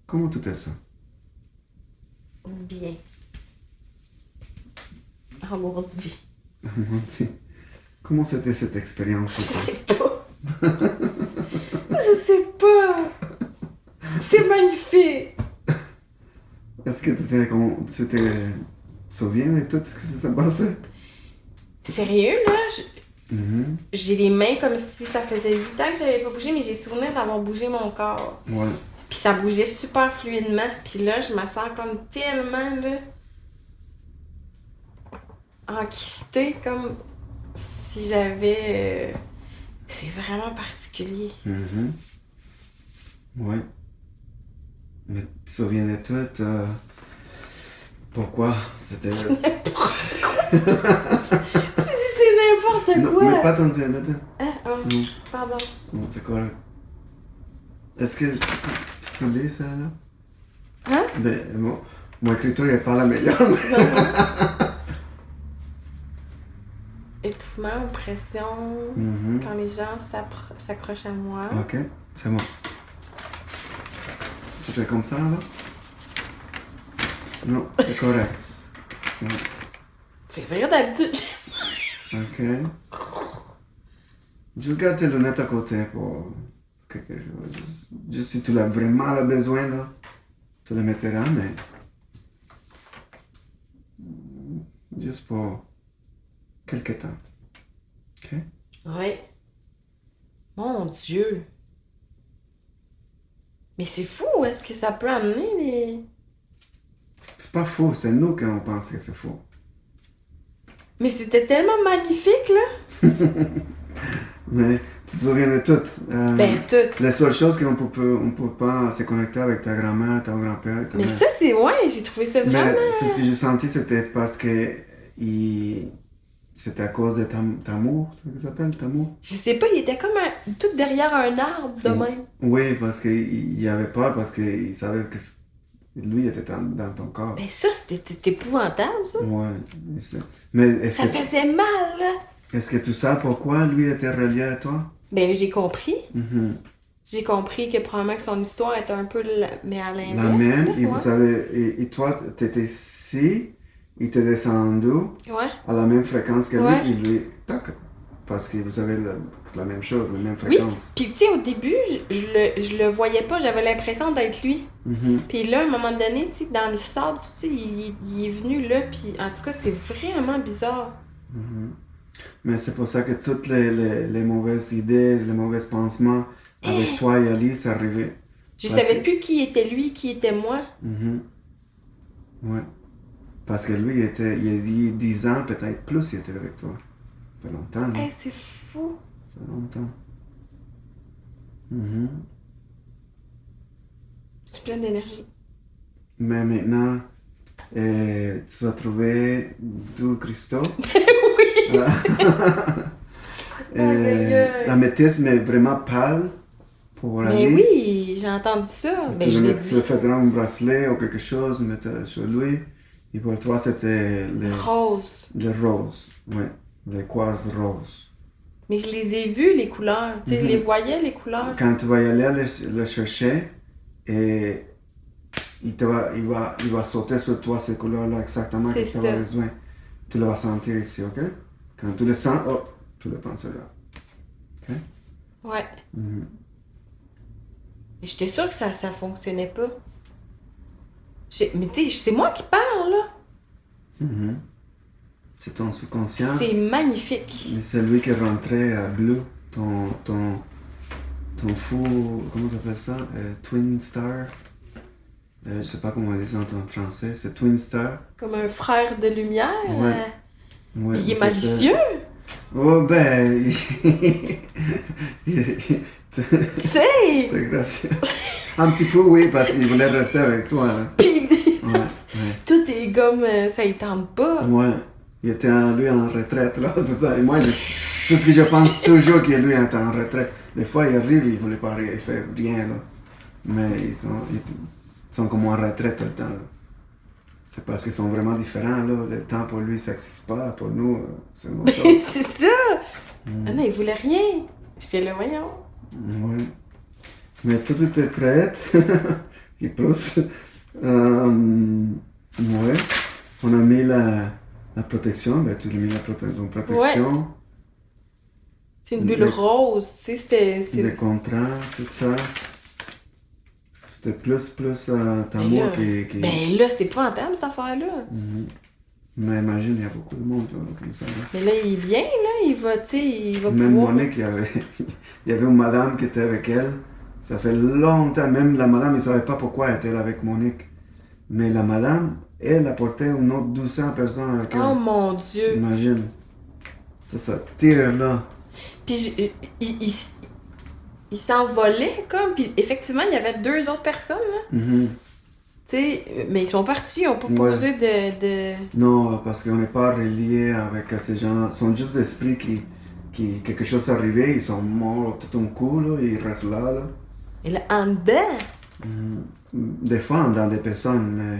Comment tu te sens? Bien. Engourdi. Comment c'était cette Je expérience pour toi? sais pas. Je sais pas. C'est magnifique. Est-ce que tu te souviens de tout ce que ça s'est passé? Sérieux, là, Mhm. j'ai les mains comme si ça faisait 8 ans que j'avais pas bougé, mais j'ai souvenir d'avoir bougé mon corps. Ouais. Puis ça bougeait super fluidement. Puis là, je me sens comme tellement, là, enquistée, comme si j'avais... C'est vraiment particulier. Mhm. Ouais. Mais tu te souviens de tout? Pourquoi c'était... Tu dis c'est n'importe Non, quoi. mais pas ton attends. Ah, Non, pardon. non, c'est correct. Est-ce que tu peux lire ça, là? Hein? Ben, mon écriture n'est pas la meilleure, mais... Non, non. Étouffement, oppression, Mhm. quand les gens s'accrochent à moi. Ok, c'est bon. C'était comme ça, là? Non, c'est correct. Ouais. C'est vrai d'habitude. Ok. Juste garde tes lunettes à côté pour quelque chose. Juste si tu l'as vraiment le besoin, là, tu les mettras, mais... Juste pour quelque temps. Ok? Oui. Mon Dieu. Mais c'est fou, où est-ce que ça peut amener les... C'est pas faux, c'est nous qui on pense que c'est faux. Mais c'était tellement magnifique, là. Mais tu te souviens de tout. Ben, tout. Les seules choses qu'on peut pas se connecter avec ta grand-mère, ton grand-père, ta Mais mère. ça, c'est... Ouais, j'ai trouvé ça vraiment... Mais c'est ce que j'ai senti, c'était parce que c'était à cause de Tamour, c'est ce que ça s'appelle, Tamour? Je sais pas, il était comme tout derrière un arbre de même. Oui, parce qu'il avait peur, parce qu'il savait que lui était dans ton corps. Ben ça, c'était épouvantable, ça. Ouais. Mais Ça faisait mal, là. est-ce que tu sais pourquoi lui était relié à toi? Ben, j'ai compris. Mhm. J'ai compris que probablement que son histoire était un peu... mais à l'inverse. La même, là, et ouais. vous savez, et toi, t'étais ici, il t'est descendu Ouais. à la même fréquence que Ouais. lui, et lui, tac, parce que vous avez la même chose, la même Oui, fréquence. puis tu sais, au début, je le voyais pas, j'avais l'impression d'être lui. Mhm. Puis là, à un moment donné, tu sais, dans le sable, tu sais, il est venu là, puis en tout cas, c'est vraiment bizarre. Mhm. Mais c'est pour ça que toutes les mauvaises idées, les mauvais pensements avec toi et Alice arrivaient. Je Parce savais que- plus qui était lui, qui était moi. Mhm. Ouais. Parce que lui, il y a 10 ans, peut-être plus, il était avec toi. Ça fait longtemps, là. Hey, c'est fou. Ça fait longtemps. Mhm. Je suis pleine d'énergie. Mais maintenant, tu vas trouver du Christo. Oui! Aïe, aïe, aïe. L'améthyste, mais vraiment pâle pour Mais aller. oui, j'ai entendu ça. Ben, je l'ai Tu dit. le fais un bracelet ou quelque chose, mettre sur lui. Et pour toi, c'était Rose. les roses. Ouais, les quartz roses. Mais je les ai vus, les couleurs. Tu sais, je les voyais, les couleurs. Quand tu vas y aller le chercher, et il va sauter sur toi ces couleurs-là exactement C'est que tu as ça. besoin. Tu le vas sentir ici, ok? Quand tu le sens, oh, tu le prends celui-là. Ok? Ouais. Mhm. Mais j'étais sûre que ça fonctionnait pas. Mais tu sais, c'est moi qui parle, là. Mhm. C'est ton subconscient. C'est magnifique. Et c'est lui qui est rentré à Blue, ton fou, comment ça s'appelle ça? Twin Star. Je sais pas comment on dit ça en français, c'est Twin Star. Comme un frère de lumière. Ouais. Ouais, Il est c'était- malicieux. Oh ben, Tu sais. c'est gracieux. Un petit peu oui, parce qu'il voulait rester avec toi. Là. Pis Ouais, tout est comme ça il tente pas. ouais. Il était lui en retraite, là, c'est ça. Et moi, c'est ce que je pense toujours que lui est en retraite. Des fois, il arrive, il voulait pas rien, il fait rien, là. Mais ils sont comme en retraite tout le temps, là. C'est parce qu'ils sont vraiment différents, là. Le temps pour lui, ça n'existe pas. Pour nous, c'est une autre chose. C'est ça. Ah non, il voulait rien. J'étais là, voyons. Ouais. Mais tout était prêt. qui pousse. Ouais. On a mis la protection, ben tu l'as mis la protection. C'est une bulle rose, tu sais, Les contrats, tout ça. C'était plus Tamour qui... Ben là, c'était épouvantable, cette affaire-là. Mais imagine, il y a beaucoup de monde là, comme ça. Là. Mais là, il est bien, là, il va, tu sais, il va Même pouvoir... Monique, il y avait une madame qui était avec elle. Ça fait longtemps, même la madame, il ne savait pas pourquoi elle était là avec Monique. Mais la madame, elle apportait une autre 200 personnes avec elle. Oh mon Dieu! Imagine. Ça tire là. Puis il s'envolait, comme, puis effectivement, il y avait 2 autres personnes, là. Tu sais, mais ils sont partis, ils n'ont pas posé de... Non, parce qu'on n'est pas relié avec ces gens. Ils sont juste d'esprit qui quelque chose est arrivé, ils sont morts tout un coup, là, ils restent là. Et là, en dedans? Des fois, dans des personnes, mais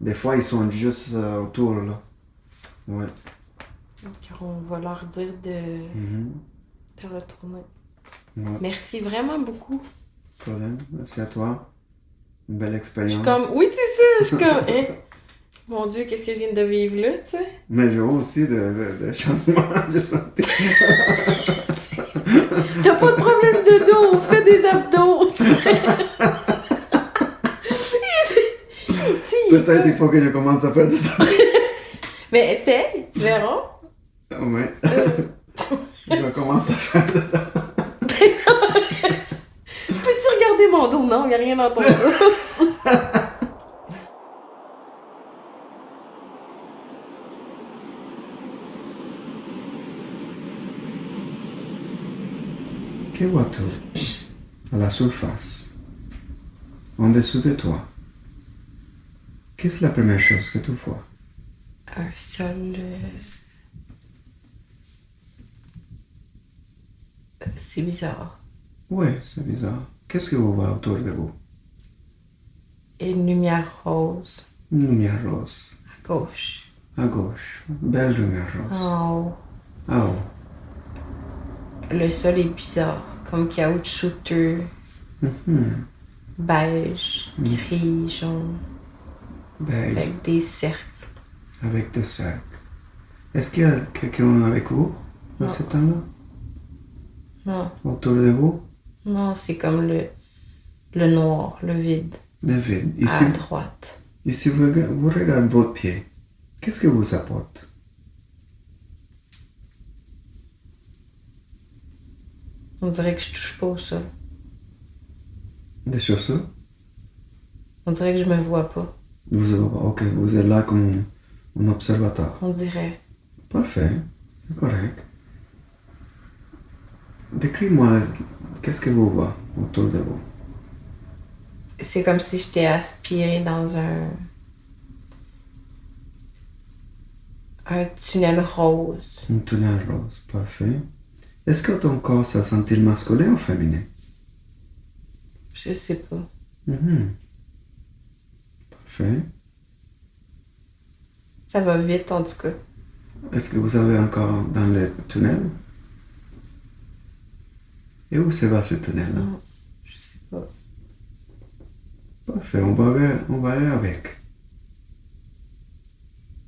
des fois, ils sont juste autour, là. Ouais. Donc, on va leur dire de retourner. Ouais. Merci vraiment beaucoup. Pas de problème. Merci à toi. Une belle Je expérience. suis comme... Oui, c'est ça! Je suis comme... Hein? Mon Dieu, qu'est-ce que je viens de vivre là, tu sais? Mais j'ai aussi de changements de santé. T'as pas de problème de dos, fais des abdos! Peut-être il faut que je commence à faire des abdos. Mais essaye, tu verras. Ouais. Je vais commencer à faire des abdos. Peux-tu regarder mon dos? Non, il n'y a rien dans ton dos. Que vois-tu à la surface, en dessous de toi? Qu'est-ce la première chose que tu vois? Un sol... C'est bizarre. Oui, c'est bizarre. Qu'est-ce que vous voyez autour de vous? Une lumière rose. Une lumière rose. À gauche. À gauche. Belle lumière rose. En haut. Ah oh. Le sol est bizarre. Comme caoutchouteux. Beige. Gris, jaune. Beige. Avec des cercles. Avec des cercles. Est-ce qu'il y a quelqu'un avec vous dans ce temps-là? Non. Autour de vous? Non, c'est comme le noir, le vide. Le vide. Ici, à droite. Ici, vous regardez votre pied. Qu'est-ce que vous apporte? On dirait que je touche pas au sol. Des chaussures? On dirait que je me vois pas. Ok, vous êtes là comme un observateur. On dirait. Parfait, c'est correct. Décris-moi, qu'est-ce que vous voyez autour de vous? C'est comme si j'étais aspirée dans un tunnel rose. Un tunnel rose, parfait. Est-ce que ton corps se sent-il masculin ou féminin? Je sais pas. Parfait. Ça va vite en tout cas. Est-ce que vous avez encore dans le tunnel? Et où se va ce tunnel-là? Non, je sais pas. Parfait, on va aller avec.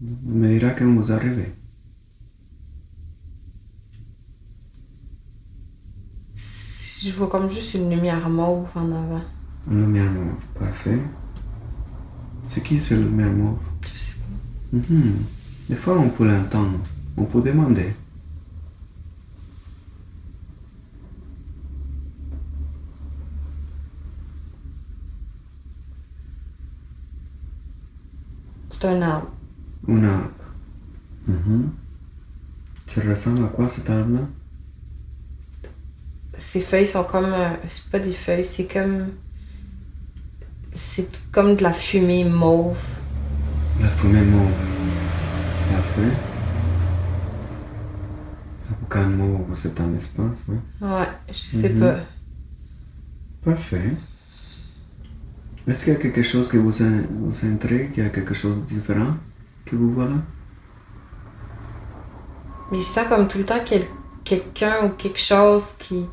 Vous me direz quand vous arrivez. Je vois comme juste une lumière mauve en avant. Une lumière mauve, parfait. C'est qui cette lumière mauve? Je sais pas. Des fois, on peut l'entendre. On peut demander. C'est un arbre. Un arbre. Ça ressemble à quoi cet arbre-là? Ses feuilles sont comme... c'est pas des feuilles, c'est comme... C'est comme de la fumée mauve. La fumée mauve. Parfait. La boucane mauve, c'est un espace, oui. Ouais, je sais pas. Parfait. Est-ce qu'il y a quelque chose qui vous intrigue? Il y a quelque chose de différent que vous voyez? Mais je sens comme tout le temps qu'il y a quelqu'un ou quelque chose qui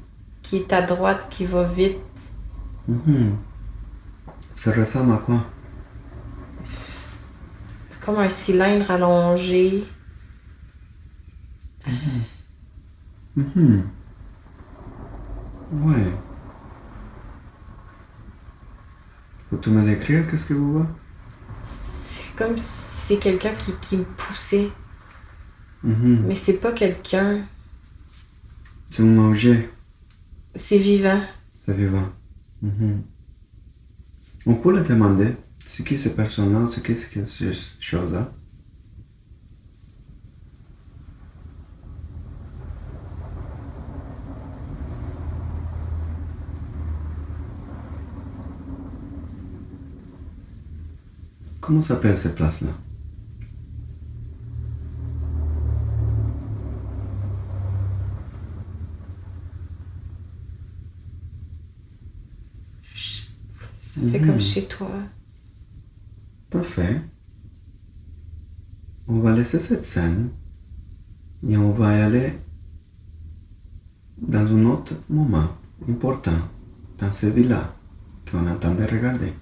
est à droite, qui va vite. Ça ressemble à quoi? C'est comme un cylindre allongé. Mhm. Ouais. Peux-tu me décrire qu'est-ce que vous voyez? C'est comme si c'est quelqu'un qui me poussait. Mhm. Mais c'est pas quelqu'un. C'est un objet, C'est vivant. c'est vivant. Mhm. On peut le demander, c'est qui cette personne-là, c'est qui cette chose-là? Comment s'appelle cette place-là? Ça fait comme chez toi. Parfait. On va laisser cette scène et on va y aller dans un autre moment important, dans ce villa qu'on est en train de regarder.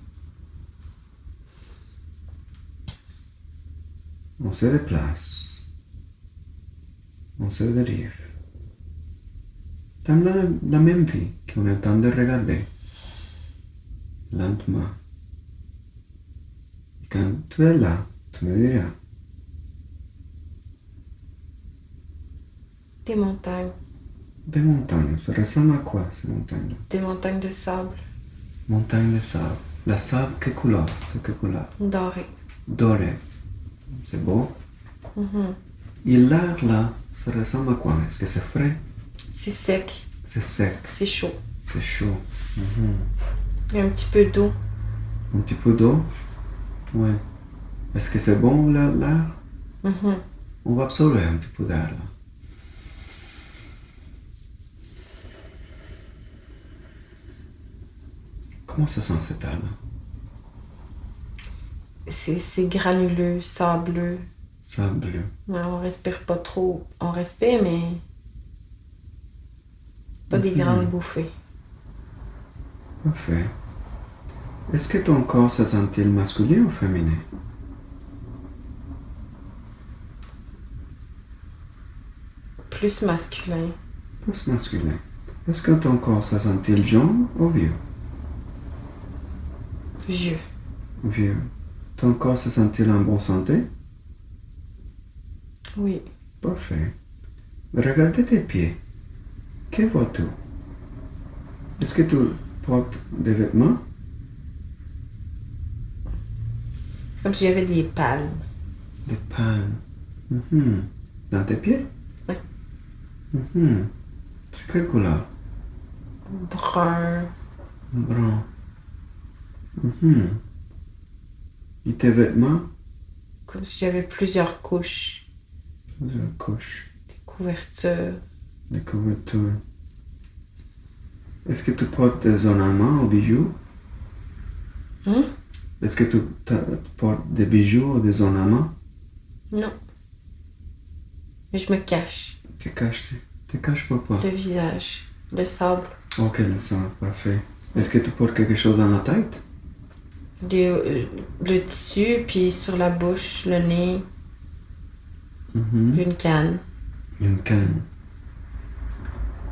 On se déplace, on se dérive, dans la même vie qu'on est en train de regarder, lentement. Et quand tu es là, tu me diras, Des montagnes. des montagnes, ça ressemble à quoi ces montagnes-là? Des montagnes de sable. Montagnes de sable. La sable, quelle couleur? C'est quelle couleur? Doré. Doré. C'est beau. Mhm. Et l'air là, ça ressemble à quoi? Est-ce que c'est frais? C'est sec. C'est sec. C'est chaud. C'est chaud. Il y a un petit peu d'eau. Un petit peu d'eau? Ouais. Est-ce que c'est bon l'air? Mhm. On va absorber un petit peu d'air là. Comment ça sent cet air là? C'est granuleux, sableux. Sableux. Ouais, on respire pas trop. On respire, mais pas des grandes bouffées. Parfait. Est-ce que ton corps se sent-il masculin ou féminin? Plus masculin. Plus masculin. Est-ce que ton corps se sent-il jeune ou vieux? Vieux. Vieux. Ton corps se sent-il en bonne santé? Oui. Parfait. Regardez tes pieds. Que vois-tu? Est-ce que tu portes des vêtements? Comme si j'avais des palmes. Des palmes. Mhm. Dans tes pieds? Oui. Mhm. C'est quelle couleur? Brun. Brun. Mhm. Et tes vêtements? Comme si j'avais plusieurs couches. Plusieurs couches. Des couvertures. Des couvertures. Est-ce que tu portes des ornements ou bijoux? Est-ce que tu portes des bijoux ou des ornements? Non. Mais je me cache. Tu caches pourquoi? Le visage. Le sable. Ok, le sang, parfait. Est-ce que tu portes quelque chose dans la tête? Le tissu, puis sur la bouche, le nez. J'ai une canne. Une canne.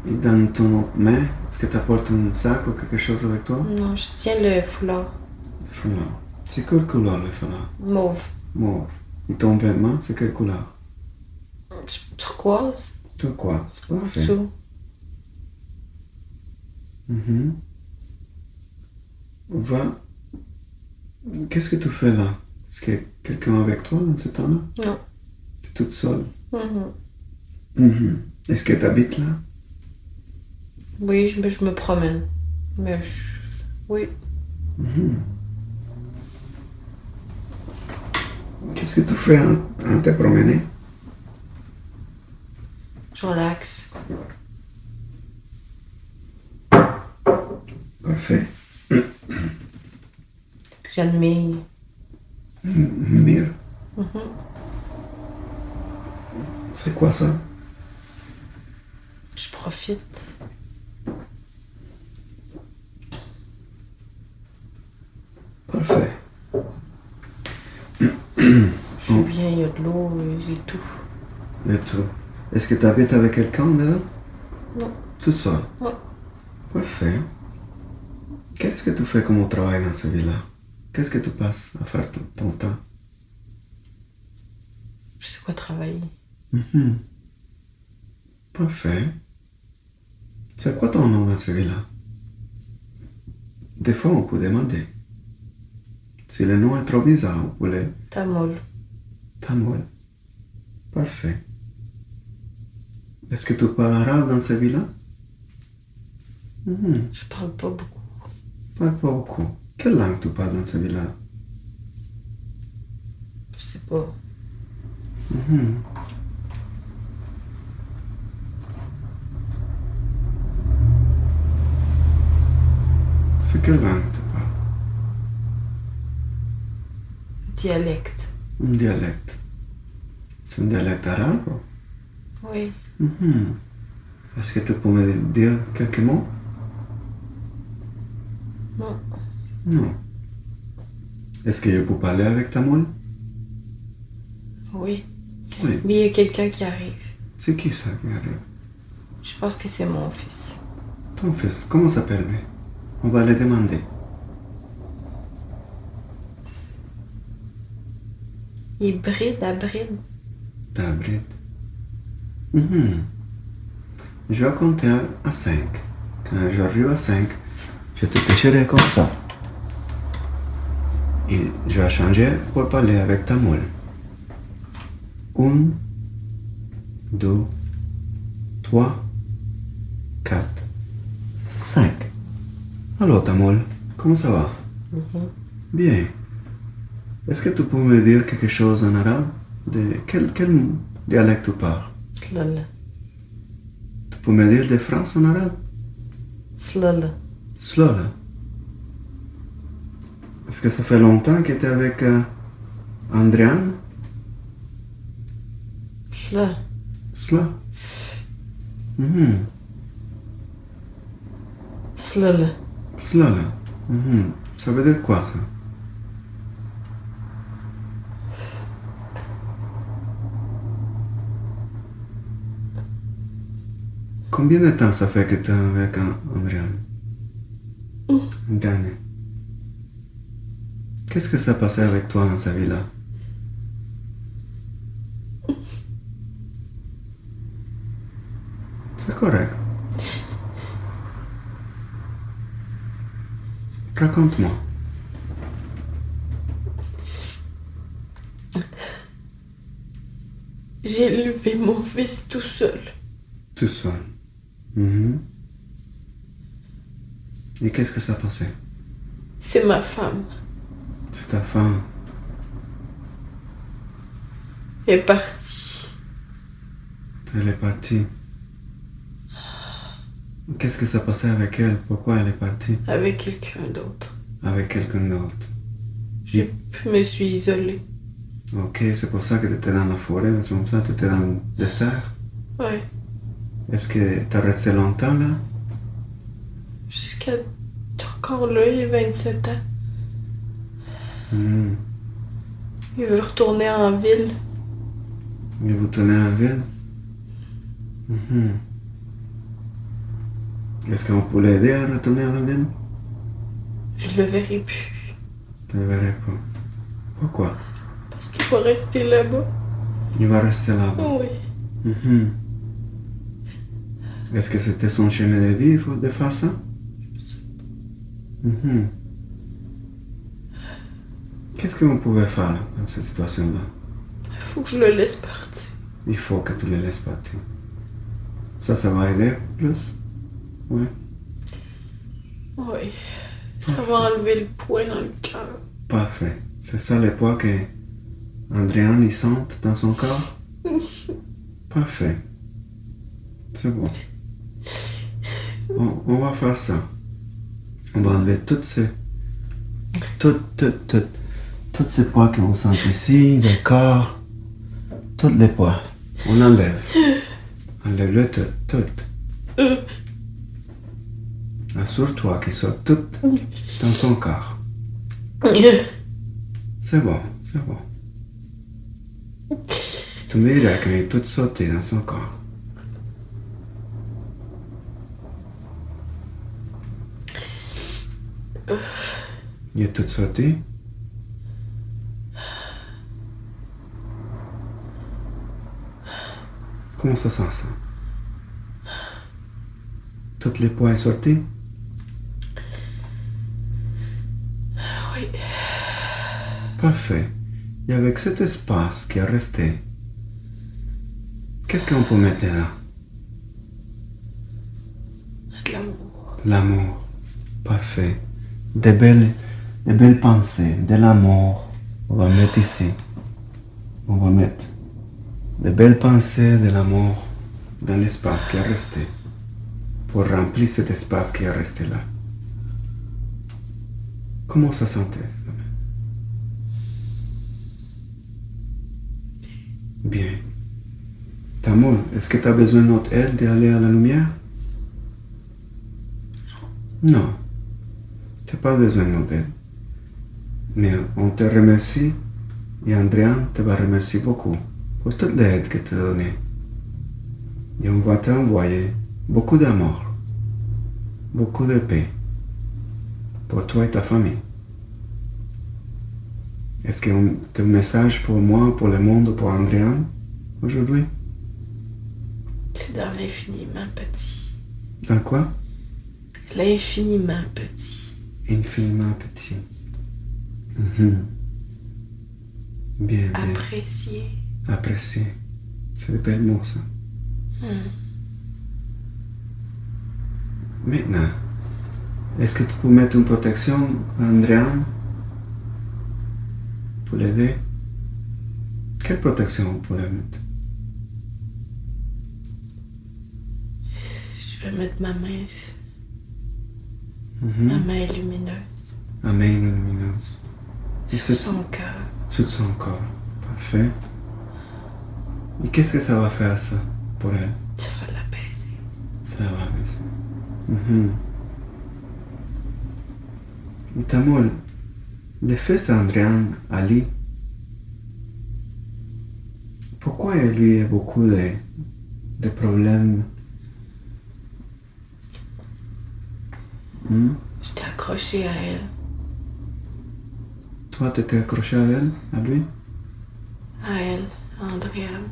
Et dans ton autre main, est-ce que tu apportes un sac ou quelque chose avec toi? Non, je tiens le foulard. Le foulard. C'est quelle couleur le foulard? Mauve. Mauve. Et ton vêtement, c'est quelle couleur? Turquoise. Turquoise. En Parfait. dessous. Va. Qu'est-ce que tu fais là? Est-ce qu'il y a quelqu'un avec toi dans ce temps-là? Non. Tu es toute seule? Mhm. Est-ce que tu habites là? Oui, je me promène. Mais oui. Qu'est-ce que tu fais en te promener? Je relaxe. Parfait. J'admire. Mire. C'est quoi ça? Je profite. Je suis bien, il y a de l'eau, j'ai tout. Et tout. Est-ce que tu habites avec quelqu'un déjà? Non. Tout seul? Ouais. Parfait. Qu'est-ce que tu fais comme travail dans ce villa? Qu'est-ce que tu passes à faire ton temps? Je sais quoi travailler. Parfait. C'est quoi ton nom dans ce villa? Des fois, on peut demander. Si le nom est trop bizarre, vous pouvez... Tamoul. Tamoul. Parfait. Est-ce que tu parles arabe dans ce villa? Je parle pas beaucoup. Parle pas beaucoup. Quelle langue tu parles dans ce villa? Je sais pas. C'est quelle langue tu parles? Dialecte. Un dialecte. C'est un dialecte arabe? Oui. Est-ce que tu peux me dire quelques mots? Non. Non. Est-ce que je peux parler avec Tamoul? Oui. Oui. Mais il y a quelqu'un qui arrive. C'est qui ça qui arrive? Je pense que c'est mon fils. Ton fils, comment s'appelle-lui? On va le demander. Il bride à bride. Tabrid. Je vais compter à 5. Quand j'arrive à 5, je te toucherai comme ça. Et je vais changer pour parler avec Tamoul. 1, 2, 3, 4, 5. Allô Tamoul, comment ça va? Bien. Est-ce que tu peux me dire quelque chose en arabe? De quel dialecte tu parles? Slala. Tu peux me dire des phrases en arabe? Slala. Slola. Est-ce que ça fait longtemps que tu es avec Andriane? Sla. Sla. Slala. Slola. Ça veut dire quoi ça? Combien de temps ça fait que tu es avec Andriane? Une année. Qu'est-ce que ça passait avec toi dans sa vie-là? C'est correct. Raconte-moi. J'ai élevé mon fils tout seul. Tout seul. Et qu'est-ce que ça passait? C'est ma femme. C'est ta femme. Elle est partie. Elle est partie. Qu'est-ce que ça passait avec elle? Pourquoi elle est partie? Avec quelqu'un d'autre. Avec quelqu'un d'autre. Je me suis isolée. Ok, c'est pour ça que tu étais dans la forêt, c'est comme ça que tu étais dans le désert. Ouais. Est-ce que tu as resté longtemps là? Jusqu'à... T'es encore là, il a 27 ans. Il veut retourner en ville. Et vous tenez en ville? Est-ce qu'on peut l'aider à retourner à la ville? Je le verrai plus. Tu ne le verrais pas. Pourquoi? Parce qu'il va rester là-bas. Il va rester là-bas. Oui. Est-ce que c'était son chemin de vie de faire ça? Qu'est-ce qu'on pouvait faire dans cette situation-là? Il faut que je le laisse partir. Il faut que tu le laisses partir. Ça va aider plus? Oui. Oui. Ça va enlever le poids dans le cœur. Parfait. C'est ça le poids que Andréane y sent dans son corps? Parfait. C'est bon. On va faire ça. On va enlever toutes ces poids qu'on sent ici, le corps, tous les poids. On enlève. Enlève-le tout. Assure-toi qu'ils sont tout dans ton corps. C'est bon. Tu me diras qu'il est tout sauté dans son corps. Il est tout sauté. Comment ça sent ça? Toutes les poids sont sortis? Oui. Parfait. Et avec cet espace qui est resté, qu'est-ce qu'on peut mettre là? De l'amour. L'amour. Parfait. Des belles pensées, de l'amour. On va mettre ici. On va mettre des belles pensées de l'amour dans l'espace qui est resté. Pour remplir cet espace qui est resté là. Comment ça sentait? Bien. Tamoul, est-ce que tu as besoin de notre aide d'aller à la lumière? Non. Tu n'as pas besoin de notre aide. Mais on te remercie et Andréane te va remercier beaucoup pour toute l'aide que tu as donnée. Et on va t'envoyer beaucoup d'amour, beaucoup de paix pour toi et ta famille. Est-ce que tu as un message pour moi, pour le monde, pour Andréane aujourd'hui? C'est dans l'infiniment petit. Dans quoi? L'infiniment petit. Infiniment petit. Mm-hmm. Bien, bien. Apprécier. Apprécier. C'est des belles mots, ça. Maintenant, est-ce que tu peux mettre une protection à Andréane pour l'aider? Quelle protection on pourrait mettre? Je vais mettre ma main, Mm-hmm. ma main lumineuse. La main lumineuse. Sur son cœur. Sur son corps. Parfait. Et qu'est-ce que ça va faire, ça, pour elle? Ça va l'apaiser. Ça va apaiser. Mm-hmm. Et Tamoul, le fils Andréane, Ali, pourquoi lui a beaucoup de problèmes? J'étais accrochée à elle. Toi, tu étais accroché à elle, à lui? À elle, à Andréane.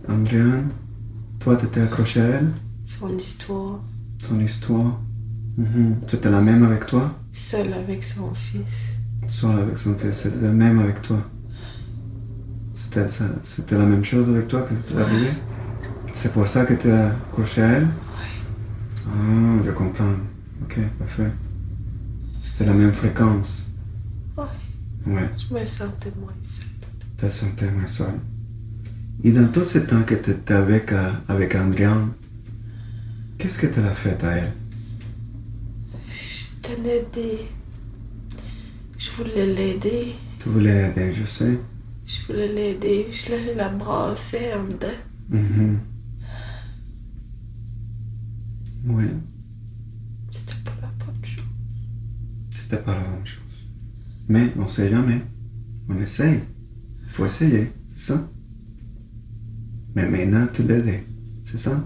Andréane, toi, tu étais accroché à elle? Son histoire. Son histoire? Mm-hmm. C'était la même avec toi? Seule avec son fils. Seule avec son fils, c'était la même avec toi? C'était la même chose avec toi que c'était arrivé? C'est pour ça que tu es accroché à elle? Oui. Ah, je comprends. Ok, parfait. C'était la même fréquence? Oui. Ouais. Je me sentais moins seule. Tu te sentais moins seule. Et dans tout ce temps que tu étais avec Andréane, qu'est-ce que tu as fait à elle? Je tenais des... Je voulais l'aider. Tu voulais l'aider, je sais. Je voulais l'aider. Je la brassais en dedans. Mm-hmm. Oui. C'était pas la bonne chose. C'était pas la bonne chose. Mais on sait jamais. On essaye. Il faut essayer, c'est ça? Mais maintenant, tu l'aides, c'est ça?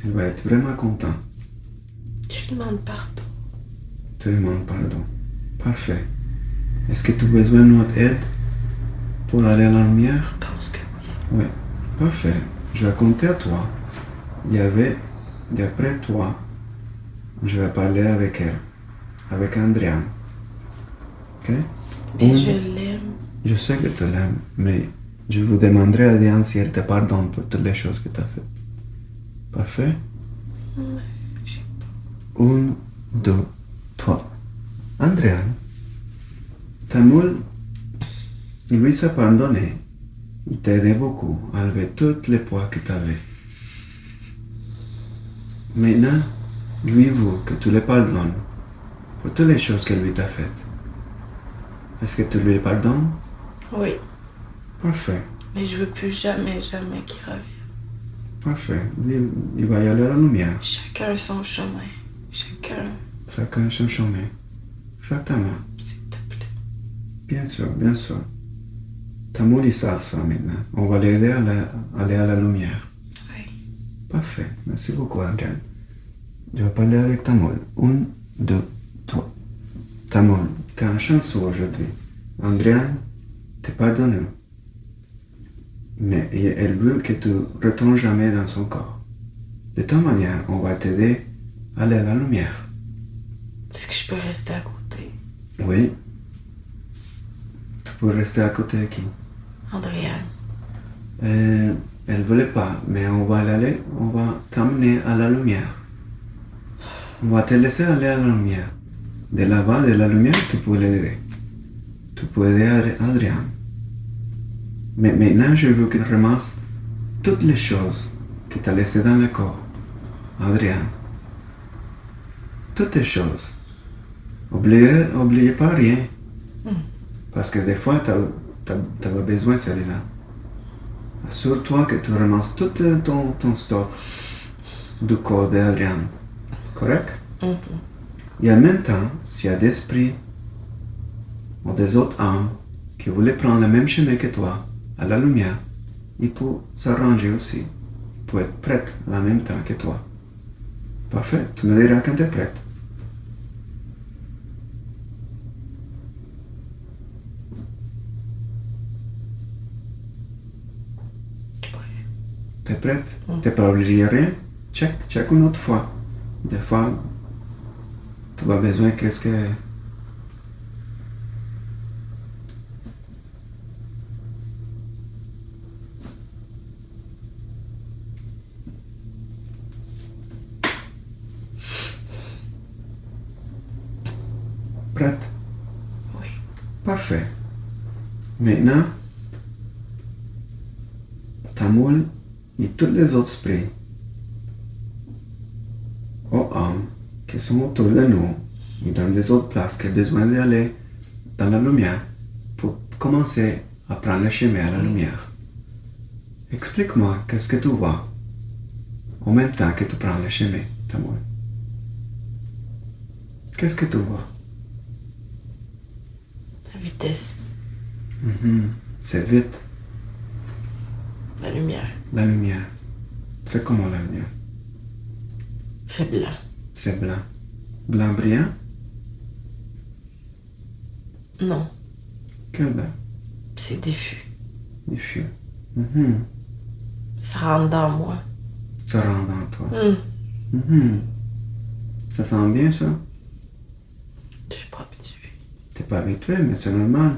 Elle va être vraiment contente. Je lui demande pardon. Tu lui demandes pardon. Parfait. Est-ce que tu as besoin de notre aide pour aller à la lumière? Je pense que oui. Oui. Parfait. Je vais compter à toi. Il y avait, d'après toi, je vais parler avec elle, avec Andréane. Ok? Mais je l'aime. Je sais que tu l'aimes, mais je vous demanderai à Diane si elle te pardonne pour toutes les choses que tu as faites. Parfait? Ouais, je sais pas. 1, 2, 3. Andréane, Tamoul, lui s'est pardonné. Il t'a aidé beaucoup à enlever tous les poids que tu avais. Maintenant, lui veut que tu le pardonnes pour toutes les choses que lui t'a faites. Est-ce que tu lui pardonnes? Oui. Parfait. Mais je veux plus jamais, jamais qu'il revienne. Parfait. Il va y aller à la lumière. Chacun son chemin. Chacun. Chacun son chemin. Exactement. S'il te plaît. Bien sûr, bien sûr. Tamoul, ils savent ça maintenant. On va l'aider à aller à la lumière. Oui. Parfait. Merci beaucoup, Adrian. Je vais parler avec Tamoul. 1, 2, 3. Tamoul, t'es un chanceux aujourd'hui. Adrian te pardonne. Mais elle veut que tu retournes jamais dans son corps. De toute manière, on va t'aider à aller à la lumière. Est-ce que je peux rester à côté? Oui. Tu peux rester à côté de qui? Andréane. Elle voulait pas, mais on va t'amener à la lumière. On va te laisser aller à la lumière. De là-bas, de la lumière, tu peux l'aider. Tu peux aider Adrien. Mais maintenant, je veux que tu ramasses toutes les choses que tu as laissées dans le corps. Adrien. Toutes les choses. Oubliez pas rien. Parce que des fois, tu as besoin de celle-là. Assure-toi que tu ramasses tout ton stock du corps d'Adrien. Correct? Et en même temps, s'il y a des esprits ou des autres âmes qui voulaient prendre le même chemin que toi, à la lumière, ils peuvent s'arranger aussi. Ils peuvent être prêts en même temps que toi. Parfait, tu me diras quand tu es prête. T'es prête? T'es pas obligé à rien? Check une autre fois. Des fois, tu as besoin qu'est-ce que... Prête? Oui. Parfait. Maintenant, Tamoul et tous les autres esprits ou âmes qui sont autour de nous et dans des autres places qui ont besoin d'aller dans la lumière pour commencer à prendre le chemin à la lumière. Explique-moi qu'est-ce que tu vois en même temps que tu prends le chemin, Tamoul. Qu'est-ce que tu vois? La vitesse. C'est vite. La lumière. La lumière. C'est comment la lumière? C'est blanc. C'est blanc. Blanc brillant? Non. Quel blanc? C'est diffus. Diffus. Ça rentre dans moi. Ça rentre dans toi. Ça sent bien, ça? Je suis pas habituée. T'es pas habitué, mais c'est normal.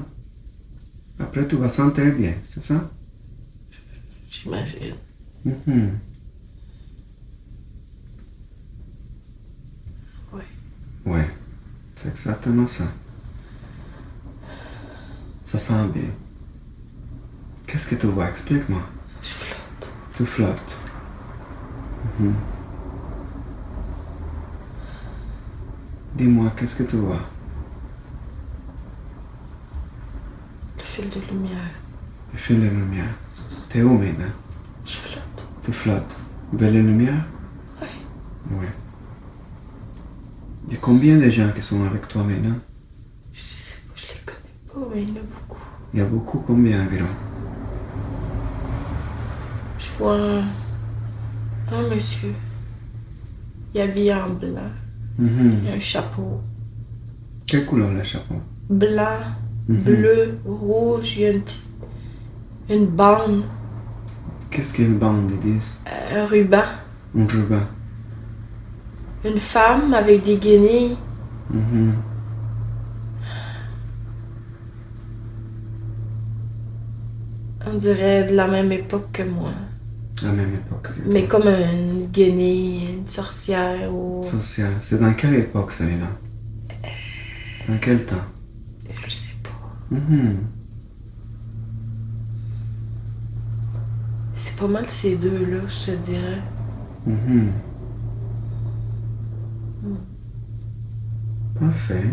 Après, tu vas sentir bien, c'est ça? J'imagine. Oui. Ouais, c'est exactement ça. Ça sent bien. Qu'est-ce que tu vois? Explique-moi. Je flotte. Tu flottes. Dis-moi, qu'est-ce que tu vois? Le fil de lumière. Le fil de lumière. T'es où maintenant? Je flotte. Tu flottes. Belle lumière? Oui. Oui. Il y a combien de gens qui sont avec toi maintenant? Je sais pas, je les connais pas, mais il y en a beaucoup. Il y a beaucoup, combien environ? Je vois un monsieur. Il est habillé en blanc. Il a un chapeau. Quelle couleur le chapeau? Blanc, bleu, rouge. Il y a une bande. Qu'est-ce qu'une bande, ils disent? Un ruban. Un ruban. Une femme avec des guenilles. On dirait de la même époque que moi. À la même époque. Mais comme une guenille, une sorcière ou... Social. C'est dans quelle époque, celui-là? Dans quel temps? Je sais pas. C'est pas mal ces deux-là, je te dirais. Parfait.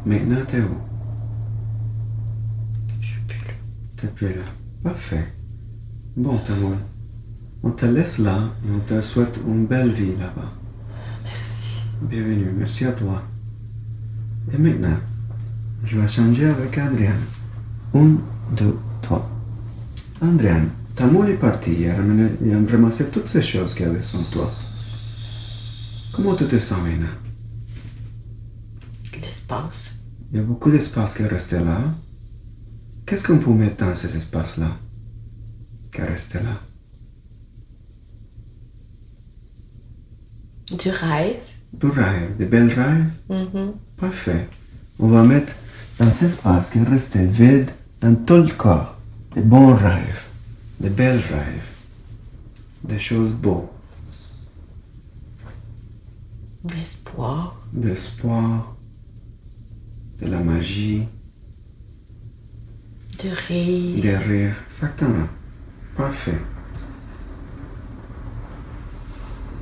Maintenant, t'es où? Je suis plus là. T'es plus là. Parfait. Bon, Tamoul, on te laisse là et on te souhaite une belle vie là-bas. Merci. Bienvenue, merci à toi. Et maintenant, je vais changer avec Adrian. 1, 2, 3. Adrian, ta moule est partie hier et a ramassé toutes ces choses qu'il y avait sur toi. Comment tu te sens maintenant? L'espace. Il y a beaucoup d'espace qui est resté là. Qu'est-ce qu'on peut mettre dans ces espaces-là qui est resté là? Du rêve. Du rêve, des belles rêves? Mhm. Parfait. On va mettre dans cet espace qui est resté vide dans tout le corps des bons rêves, des belles rêves, des choses beaux, L'espoir. de l'espoir, de la magie, Du rire. des rires. Exactement. Parfait.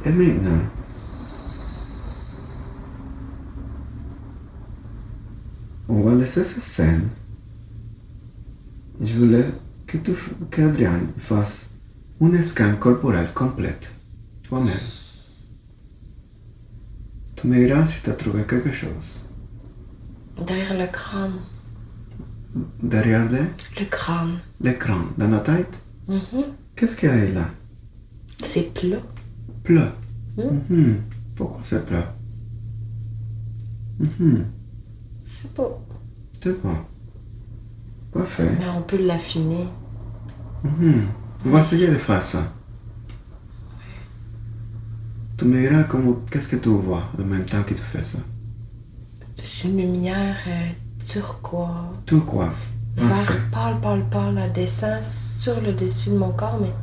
Et maintenant, on va laisser cette scène. Je voulais qu'Adrian fasse une scan corporelle complète, toi-même. Tu me diras si tu as trouvé quelque chose. Derrière le crâne. Derrière Le crâne. l'écran, dans la tête, Mhm. qu'est-ce qu'il y a là? C'est plat. Plat. Mm. Pourquoi c'est plat? C'est pas. C'est pas. Parfait. Mais on peut l'affiner. On va essayer de faire ça. Tu me diras qu'est-ce que tu vois en même temps que tu fais ça. C'est une lumière turquoise. Turquoise. Parfait. Vert pâle, elle descend sur le dessus de mon corps, mais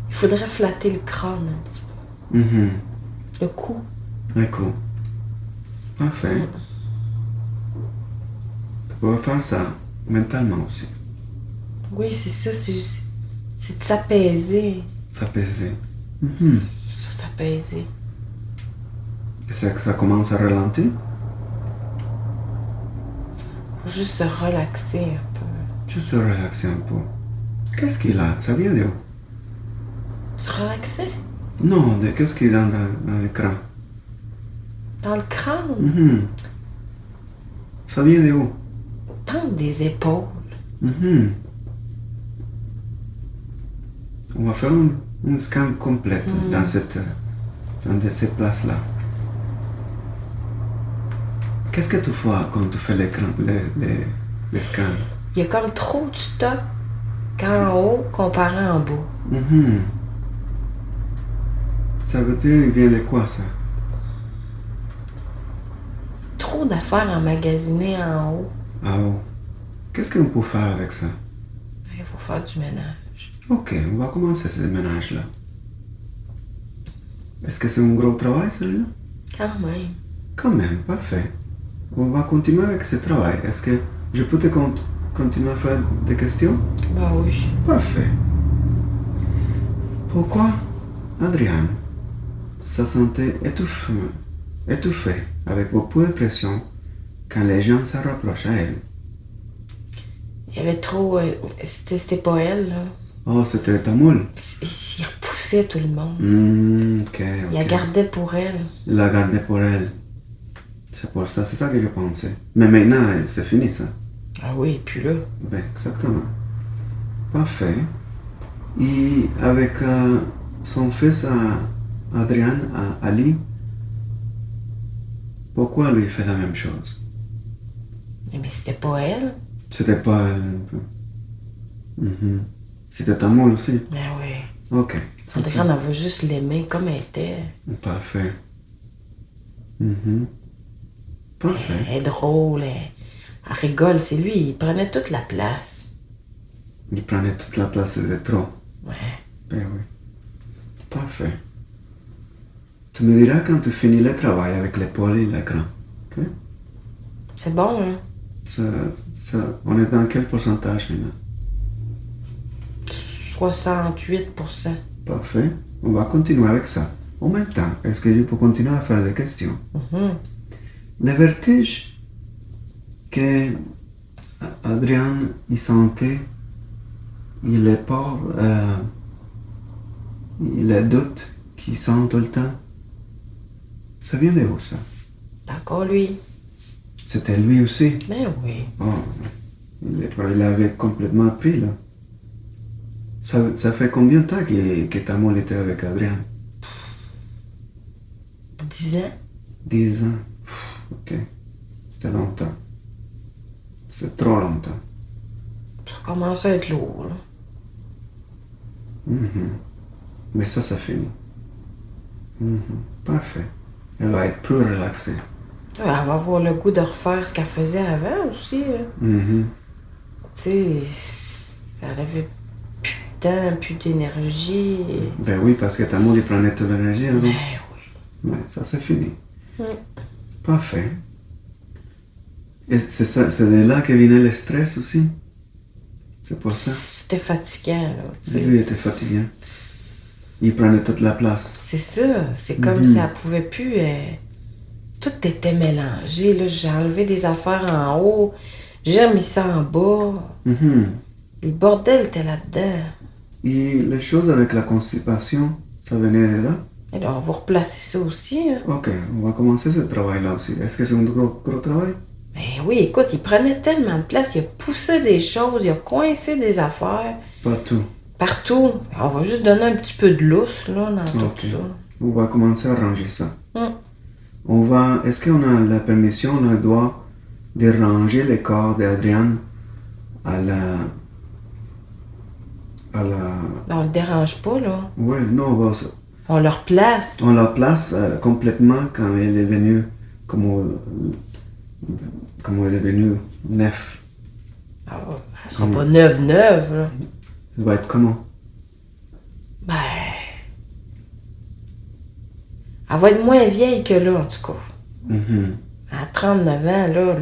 il faudrait flatter le crâne un petit peu. Le cou. D'accord. Parfait. Tu peux faire ça mentalement aussi. Oui, c'est ça, c'est de s'apaiser. S'apaiser. Faut s'apaiser. Et c'est que ça commence à ralentir? Faut juste se relaxer un peu. Juste se relaxer un peu. Qu'est-ce qu'il a? Ça vient de où? Se relaxer? Non, qu'est-ce qu'il a dans l'écran? Dans le crâne? Ça vient de où? Pense des épaules. On va faire une scan complète dans ces places-là. Qu'est-ce que tu vois quand tu fais les scans? Il y a comme trop de stock en haut comparé en bas. Ça veut dire il vient de quoi ça? Trop d'affaires emmagasinées en haut. Ah oh. Qu'est-ce qu'on peut faire avec ça? Il faut faire du ménage. Ok, on va commencer ce ménage-là. Est-ce que c'est un gros travail celui-là? Quand même. Quand même, parfait. On va continuer avec ce travail. Est-ce que je peux te continuer à faire des questions? Bah oui. Parfait. Pourquoi Adrian se sentait étouffé avec beaucoup de pression quand les gens se rapprochent à elle? Il y avait trop. C'était pas elle, là. Oh, c'était ta moule? Il repoussait tout le monde. Ok. Il la gardait pour elle. Il la gardait pour elle. C'est pour ça, c'est ça que je pensais. Mais maintenant, c'est fini ça. Ah oui, puis là. Ben, exactement. Parfait. Et avec son fils Adrian, Ali, pourquoi lui fait la même chose? Mais c'était pas elle. C'était pas elle un peu. C'était ta moule aussi? Ah oui. Ok. Adrienne, elle veut juste l'aimer comme elle était. Parfait. Parfait. Elle est drôle, elle rigole. C'est lui, il prenait toute la place. Il prenait toute la place, c'était trop. Ouais. Ben oui. Parfait. Tu me diras quand tu finis le travail avec l'épaule et l'écran. Ok? C'est bon, hein? On est dans quel pourcentage maintenant? 68%. Parfait. On va continuer avec ça. En même temps, est-ce que je peux continuer à faire des questions? Le vertige que Adrien il sentait, il est pas, il a doute qu'il sent tout le temps. Ça vient de où, ça? D'accord, lui. C'était lui aussi? Ben oui. Oh, il avait complètement pris, là. Ça fait combien de temps que ta moule était avec Adrien? 10 ans. 10 ans. Ok. C'était longtemps. C'est trop longtemps. Ça commence à être lourd, là. Mais ça finit. Parfait. Elle va être plus relaxée. Elle va avoir le goût de refaire ce qu'elle faisait avant aussi. Tu sais, elle avait plus de temps, plus d'énergie. Ben oui, parce que ta moule, il prenait toute l'énergie avant. Ben oui. Ouais, ça c'est fini. Parfait. Et c'est de là que venait le stress aussi? C'est pour ça? C'était fatigant, là. Tu sais. Lui était fatigué. Il prenait toute la place. C'est ça. C'est comme si elle pouvait plus. Tout était mélangé. Là. J'ai enlevé des affaires en haut. J'ai remis ça en bas. Le bordel était là-dedans. Et les choses avec la constipation, ça venait de là? Et là, on va replacer ça aussi. Hein. Ok, on va commencer ce travail-là aussi. Est-ce que c'est un gros travail? Ben oui, écoute, il prenait tellement de place. Il a poussé des choses. Il a coincé des affaires. Partout. Partout. On va juste donner un petit peu de lousse là, dans tout ça. On va commencer à ranger ça. Est-ce qu'on a la permission, on a le droit de ranger les corps d'Adrienne à la... On le dérange pas, là. Ouais, non, On le replace. on la place complètement quand elle est venue, comme elle est venue neuf. Ah, elle sera pas neuve, là. Elle va être comment? Ben... Elle va être moins vieille que là, en tout cas. À 39 ans, là,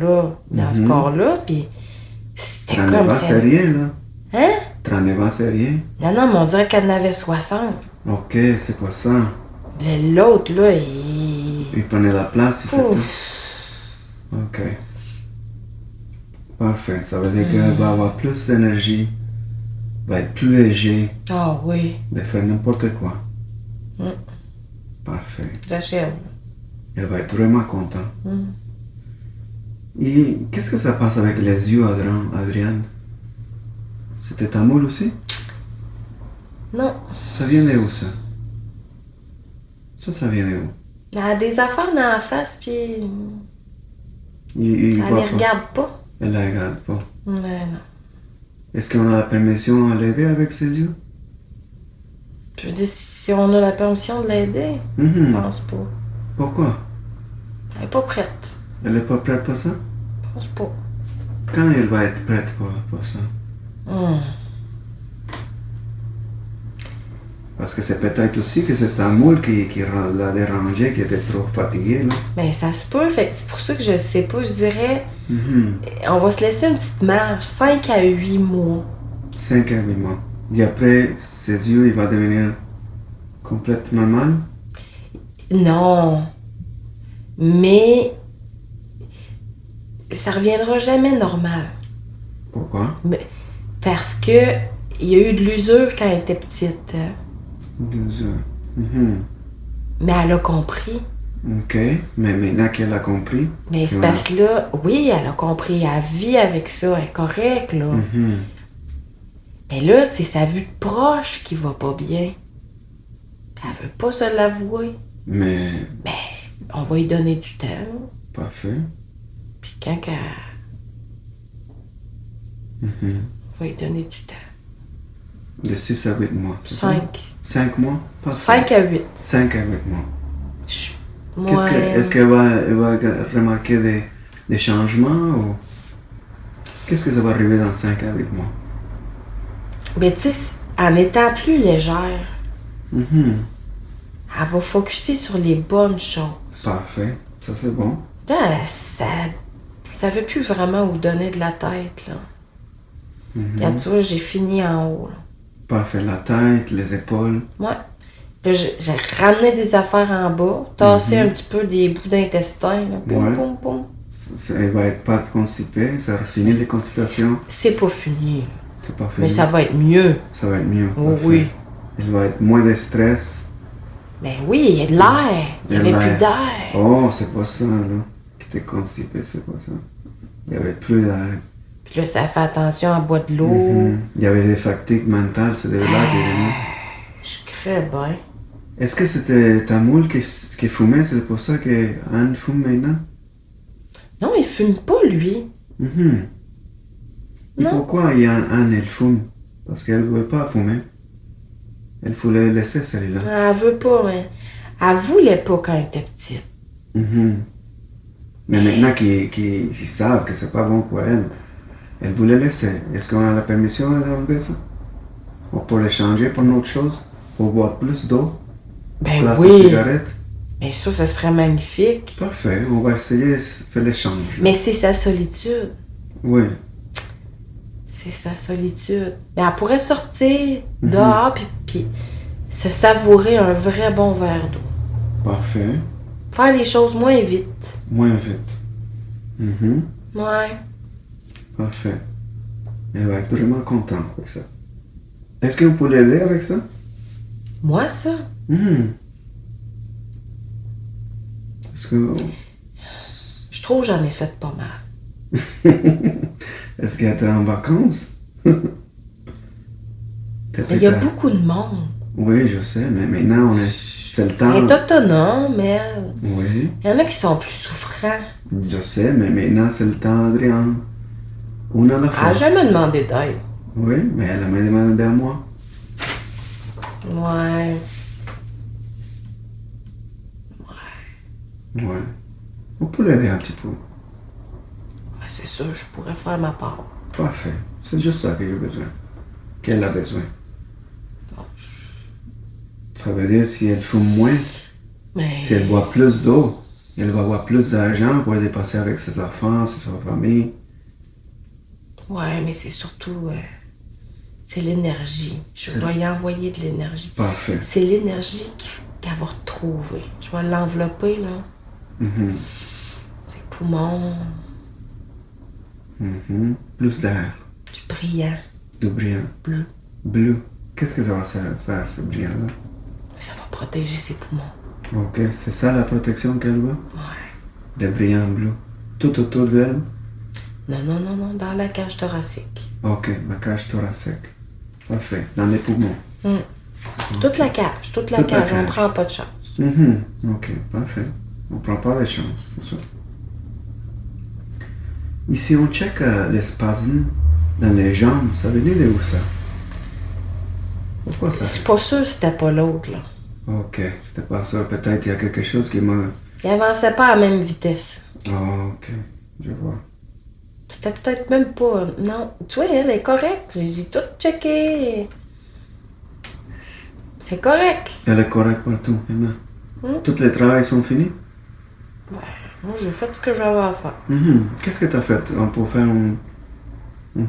dans ce corps-là, puis c'était comme ça. 39 ans, c'est rien, là. Hein? 39 ans, c'est rien. Non, mais on dirait qu'elle en avait 60. Ok, c'est pas ça. L'autre, là, il... Il prenait la place, il fait tout. Ok. Parfait. Ça veut dire qu'elle va avoir plus d'énergie, va être plus léger, Ah oui. de faire n'importe quoi. Parfait. J'achève. Elle va être vraiment contente. Et qu'est-ce que ça passe avec les yeux, Adrienne? C'était ta moule aussi? Non. Ça vient de où, ça? Ça vient de où? Elle a des affaires dans la face, puis... Il Elle voit les regarde pas. Elle la regarde pas. Mais non. Est-ce qu'on a la permission à l'aider avec ses yeux? Je veux dire, si on a la permission de l'aider, je pense pas. Pourquoi? Elle est pas prête. Elle est pas prête pour ça? Je pense pas. Quand elle va être prête pour ça? Parce que c'est peut-être aussi que c'est ta moule qui l'a dérangé, qui était trop fatiguée, là. Ben, ça se peut. Fait que c'est pour ça que je sais pas. Je dirais, on va se laisser une petite marge. 5 à 8 mois. 5 à 8 mois. Et après, ses yeux, il va devenir complètement normal? Non. Mais ça reviendra jamais normal. Pourquoi? Parce que il y a eu de l'usure quand elle était petite. Hein? 12 heures. Mais elle a compris. Ok, mais maintenant qu'elle a compris... Mais c'est parce que là, oui, elle a compris. Elle vit avec ça. Elle est correcte, là. Mais là, c'est sa vue de proche qui va pas bien. Elle veut pas se l'avouer. Mais... Ben, on va lui donner du temps. Là. Parfait. Puis quand qu'elle... On va lui donner du temps. De 6 à 8 mois. 5. 5 mois? 5 à 8. 5 à 8 mois. Moi, Est-ce qu'elle va remarquer des changements ou... Qu'est-ce que ça va arriver dans 5 à 8 mois? Ben, tu sais, en étant plus légère, elle va focusser sur les bonnes choses. Parfait. Ça, c'est bon. Là, ça veut plus vraiment vous donner de la tête, là. Regarde, tu vois, j'ai fini en haut, là. Parfait. La tête, les épaules. Ouais. Là, j'ai ramené des affaires en bas, tassé un petit peu des bouts d'intestin, là. Poum, poum, poum. Elle va être pas constipée, ça va finir les constipations. C'est pas fini. C'est pas fini. Mais ça va être mieux. Ça va être mieux. Oh, oui. Elle va être moins de stress. Ben oui, il y a de l'air. Il n'y avait plus d'air. Oh, c'est pas ça, là. Qui était constipé, c'est pas ça. Il y avait plus d'air. Puis là, ça fait attention à boire de l'eau. Il y avait des fatigues mentales, c'est de là qui venaient. Je crée bien. Est-ce que c'était ta moule qui fumait, c'est pour ça que Anne fume maintenant? Non, il fume pas, lui. Et Non. pourquoi Anne, elle fume? Parce qu'elle ne veut pas fumer. Elle voulait laisser celle-là. Elle veut pas, mais elle voulait pas quand elle était petite. Mais maintenant qu'ils savent que c'est pas bon pour elle, elle voulait laisser. Est-ce qu'on a la permission d'enlever ça? Ou pour le changer pour une autre chose? Pour boire plus d'eau? Ben Place oui. aux cigarettes? Mais ça serait magnifique. Parfait, on va essayer de faire l'échange. Mais c'est sa solitude. Oui. C'est sa solitude. Mais elle pourrait sortir dehors puis se savourer un vrai bon verre d'eau. Parfait. Faire les choses moins vite. Moins vite. Ouais. Parfait. Elle va être vraiment contente avec ça. Est-ce qu'on peut l'aider avec ça? Moi, ça? Est-ce que... Je trouve que j'en ai fait pas mal. Est-ce qu'elle était en vacances? Mais il y a beaucoup de monde. Oui, je sais, mais maintenant, c'est le temps. Elle est autonome, elle. Oui, Il y en a qui sont plus souffrants. je sais, mais maintenant, c'est le temps, Adrien. On a la Elle n'a fois. jamais demandé d'aide. Oui, mais elle m'a demandé à moi. Ouais. Ouais. On peut l'aider un petit peu. Ouais, c'est sûr, je pourrais faire ma part. Parfait. C'est juste ça que j'ai besoin. Qu'elle a besoin. Bon, Ça veut dire si elle fume moins, mais... si elle boit plus d'eau, elle va avoir plus d'argent pour dépenser avec ses enfants, sa famille. Ouais, mais c'est surtout... c'est l'énergie. Je dois y envoyer de l'énergie. Parfait. C'est l'énergie qu'elle va retrouver. Je vais l'envelopper, là. Ses poumons, Plus d'air, du brillant, de brillant. bleu. Bleu. Qu'est-ce que ça va faire, ce brillant-là? Ça va protéger ses poumons. Ok, c'est ça la protection qu'elle veut? Ouais. Des brillants bleus. Tout autour d'elle? Non, dans la cage thoracique. Ok, la cage thoracique. Parfait, dans les poumons. Toute la cage, Toute la on cage. prend pas de chance. Ok, parfait. On prend pas de chance, c'est ça. Ici, on check les spasmes dans les jambes. Ça venait de où ça? Pourquoi Je ça? suis pas sûre si c'était pas l'autre, là. Ok, c'était pas ça. Peut-être il y a quelque chose qui m'a... Il avançait pas à la même vitesse. Oh, ok, je vois. C'était peut-être même pas... Non, tu vois, elle est correcte. J'ai tout checké. C'est correct. Elle est correcte partout, maintenant. Tous les travaux sont finis? Moi, j'ai fait ce que j'avais à faire. Qu'est-ce que tu as fait pour faire un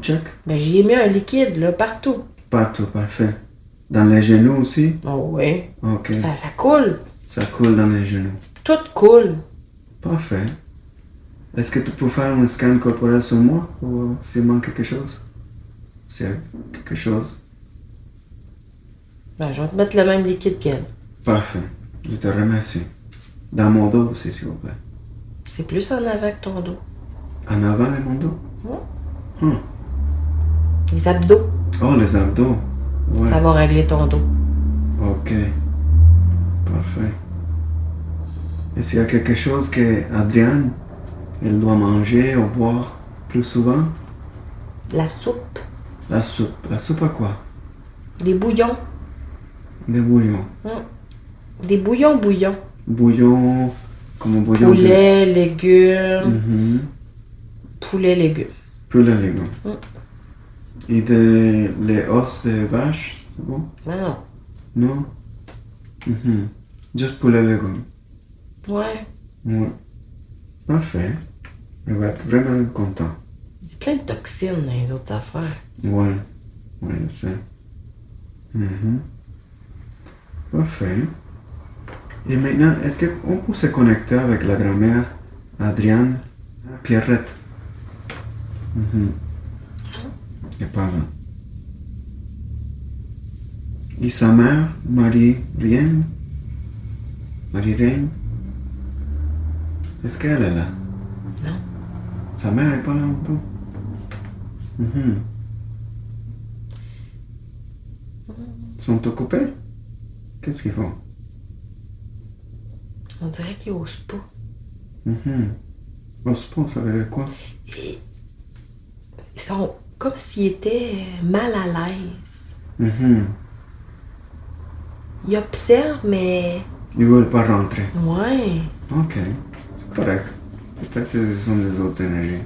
check? Ben, j'y ai mis un liquide, là, partout. Partout, parfait. Dans les genoux aussi? Oh oui. Ok. Ça coule. Ça coule dans les genoux. Tout coule. Parfait. Est-ce que tu peux faire un scan corporel sur moi ou s'il manque quelque chose? S'il y a quelque chose? Ben, je vais te mettre le même liquide qu'elle. Parfait. Je te remercie. Dans mon dos aussi, s'il vous plaît. C'est plus en avant que ton dos. En avant de mon dos? Les abdos. Oh, les abdos. Ouais. Ça va régler ton dos. Ok. Parfait. Et s'il y a quelque chose que Adrienne, elle doit manger ou boire plus souvent? La soupe. La soupe. La soupe à quoi? Des bouillons. Des bouillons. Des bouillons. Bouillon, comme un bouillon Poulet, légumes. de... Poulet, légumes. Poulet légumes. Et les os de vache, c'est bon? Ben Non? non. Juste poulet légumes. Ouais. Ouais. Parfait. Elle va être vraiment content. Il y a plein de toxines dans les autres affaires. Ouais. Ouais, je sais. Parfait. Et maintenant, est-ce qu'on peut se connecter avec la grand-mère Adrienne Pierrette? Et pas avant. Et sa mère, Marie Rien? Marie-Reine? Est-ce qu'elle est là? Non. Sa mère est pas là non plus? Mhm. Ils sont occupés? Qu'est-ce qu'ils font? On dirait qu'ils osent pas. On se pense, ça veut dire quoi? Et ils sont comme s'ils étaient mal à l'aise. Ils observent, mais... Ils veulent pas rentrer. Ouais. Ok, c'est correct. Peut-être que ce sont des autres énergies.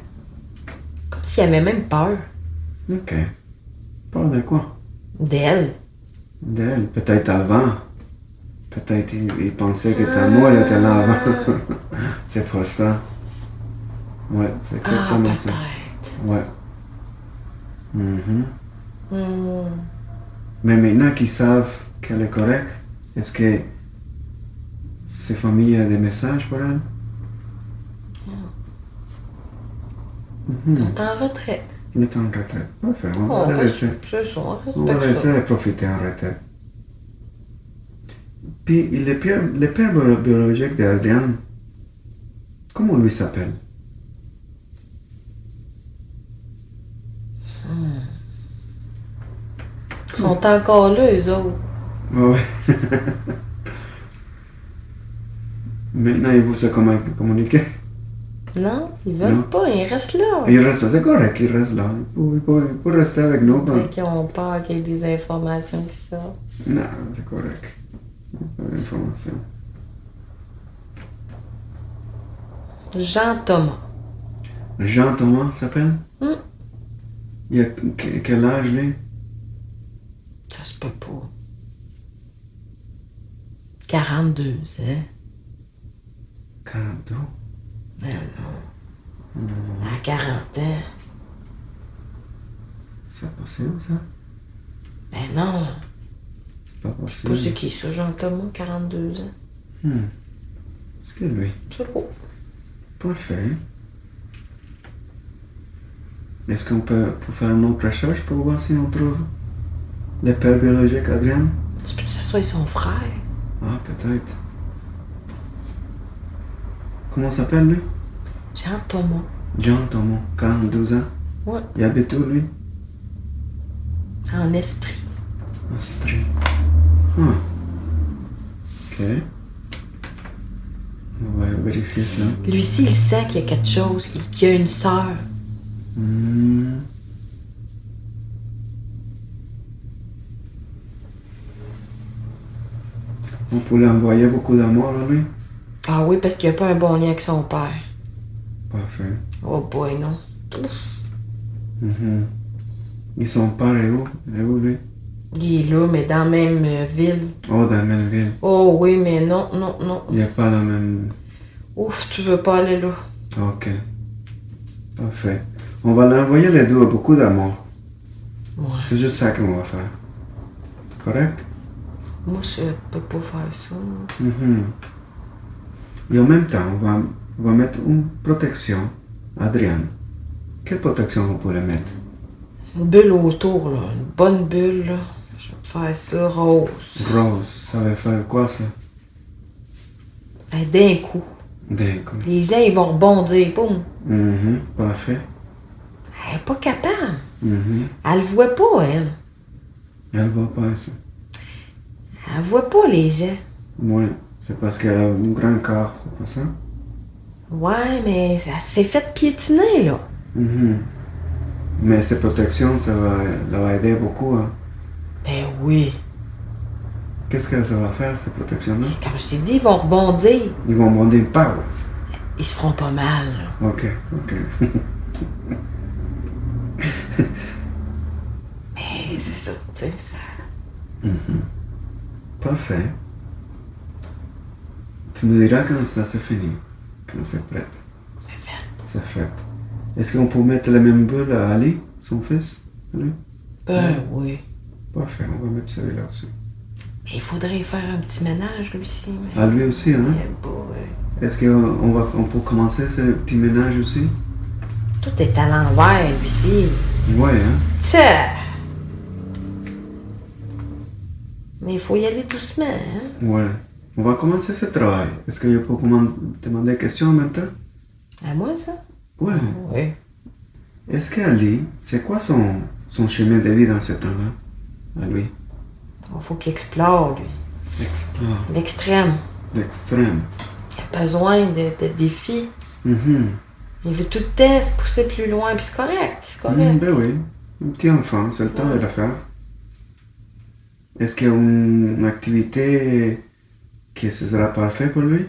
Comme s'ils avaient même peur Ok. Parle de quoi? d'elle. D'elle, peut-être avant. Peut-être ils pensaient que ta mort était là avant. C'est pour ça. Ouais, c'est Ah, exactement ça. peut-être. Ouais. Mais maintenant qu'ils savent qu'elle est correcte, est-ce que ses familles ont des messages pour elle? Ils sont en retraite. Il est en retraite. Parfait, on va On la laisser. c'est ça, on On va respecte ça. laisser profiter en retraite. Puis le père biologique d'Adrian, comment lui s'appelle? Ils sont encore là, eux autres. Ouais. Maintenant, ils vont se communiquer. Non, ils veulent Non. pas, ils restent là. Il reste là, c'est correct, il reste là. Il peut rester avec nous. Peut-être qu'ils ont peur qu'il y ait des informations qui sortent. Non, c'est correct. Pas d'information. Jean-Thomas. Jean-Thomas s'appelle? Il a quel âge, lui? Ça se peut pas. 42 ans. 42. Mais non. À 40 ans. C'est possible, ça? Mais non. C'est pas Pas possible. c'est qui ça, Jean-Thomas, 42 ans. C'est que lui. C'est beau. Parfait. Est-ce qu'on peut faire une autre recherche pour voir si on trouve le père biologique Adrien? C'est peut-être que ça soit son frère. Ah, peut-être. Comment s'appelle lui? Jean-Thomas. John Thomas, 42 ans. Ouais. Il habite où lui? En Estrie. Astrid. Ah. Ok. On va vérifier ça. Lui-ci, il sait qu'il y a quelque chose, qu'il y a une sœur. On peut lui envoyer beaucoup d'amour à lui? Ah oui, parce qu'il n'y a pas un bon lien avec son père. Parfait. Oh boy, non. Ils sont père est où? Et où lui? Il est là, mais dans la même ville. Oh, dans la même ville. Oh oui, mais non. Il n'y a pas la même... Ouf, tu veux pas aller là. Ok. Parfait. On va l'envoyer les deux, beaucoup d'amour. Ouais. C'est juste ça qu'on va faire. Correct? Moi, je peux pas faire ça. Et en même temps, on va mettre une protection. Adrien. Quelle protection on peut mettre? Une bulle autour, là. Une bonne bulle, là. Je vais te faire ça rose. Rose, ça va faire quoi ça? Ben, d'un coup. D'un coup. Les gens, ils vont rebondir. Boum. Parfait. Elle est pas capable. Elle le voit pas, elle. Elle va pas ça. Elle voit pas les gens. Oui, c'est parce qu'elle a un grand corps, c'est pas ça? Ouais, mais elle s'est fait piétiner, là. Mais ces protections, ça va aider beaucoup. Hein. Ben oui. Qu'est-ce que ça va faire, ces protections-là? Comme je t'ai dit, ils vont rebondir. Ils vont me dire pow! Ils se feront pas mal, là. Ok. Mais c'est ça, tu sais, ça... Parfait. Tu me diras quand ça c'est fini, quand c'est prêt. C'est fait. C'est fait. Est-ce qu'on peut mettre la même bulle à Ali, son fils? Ali? Ben oui. Parfait, on va mettre celui-là aussi. Mais il faudrait faire un petit ménage, lui aussi. Mais... À lui aussi, hein? Il aime pas, ouais. Est-ce qu'on peut commencer ce petit ménage aussi? Tout est à l'envers, lui aussi. Ouais, hein? Tiens! Mais il faut y aller doucement, hein? Ouais. On va commencer ce travail. Est-ce que je peux demander des questions en même temps? À moi, ça? Ouais. Oui. Est-ce qu'Ali, c'est quoi son chemin de vie dans ce temps-là? À lui? Il faut qu'il explore, lui. Explore. L'extrême. L'extrême. Il a besoin de défis. Mhm. Il veut tout le temps se pousser plus loin, puis c'est correct, c'est correct. Ben oui. Un petit enfant, c'est le temps de le faire. Est-ce qu'il y a une activité qui sera parfaite pour lui?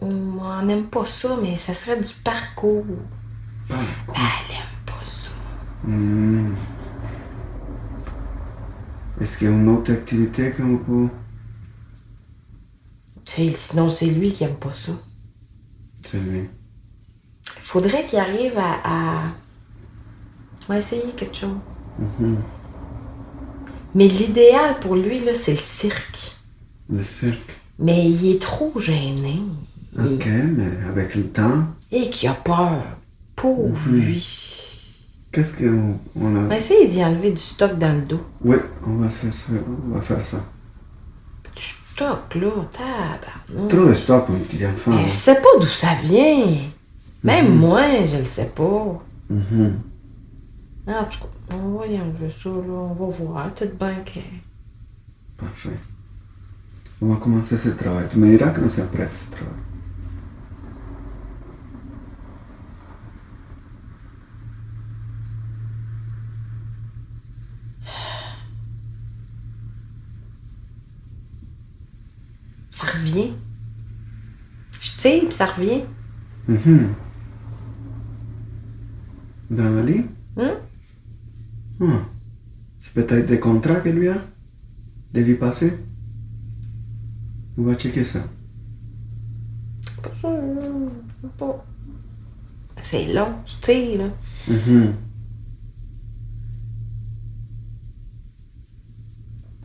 On n'aime pas ça, mais ça serait du parcours. Parcours. Elle aime pas ça. Hmm. Est-ce qu'il y a une autre activité qu'on peut... Sinon, c'est lui qui aime pas ça. C'est lui. Il faudrait qu'il arrive à... On va essayer quelque chose. Mhm. Mais l'idéal pour lui, là, c'est le cirque. Le cirque. Mais il est trop gêné. Ok, mais avec le temps, Et qu'il a peur. Pauvre lui. qu'est-ce qu'on On va a... essayer d'y enlever du stock dans le dos. Oui, on va faire ça. Du stock, là, tabarnak. Trop de stock pour un petit enfant. Elle sait pas d'où ça vient. Même moi, je le sais pas. Mhm. En tout cas, on va y enlever ça, là. On va voir. Peut-être bien que... Parfait. On va commencer ce travail. Tu me diras quand c'est prêt, ce travail. Ça revient. Je tire, puis ça revient. Mhm. Dans le lit? Ah. C'est peut-être des contrats qu'il lui a? Des vies passées? On va checker ça. Pas ça, là. Pas. C'est long, je tire, là. Mhm.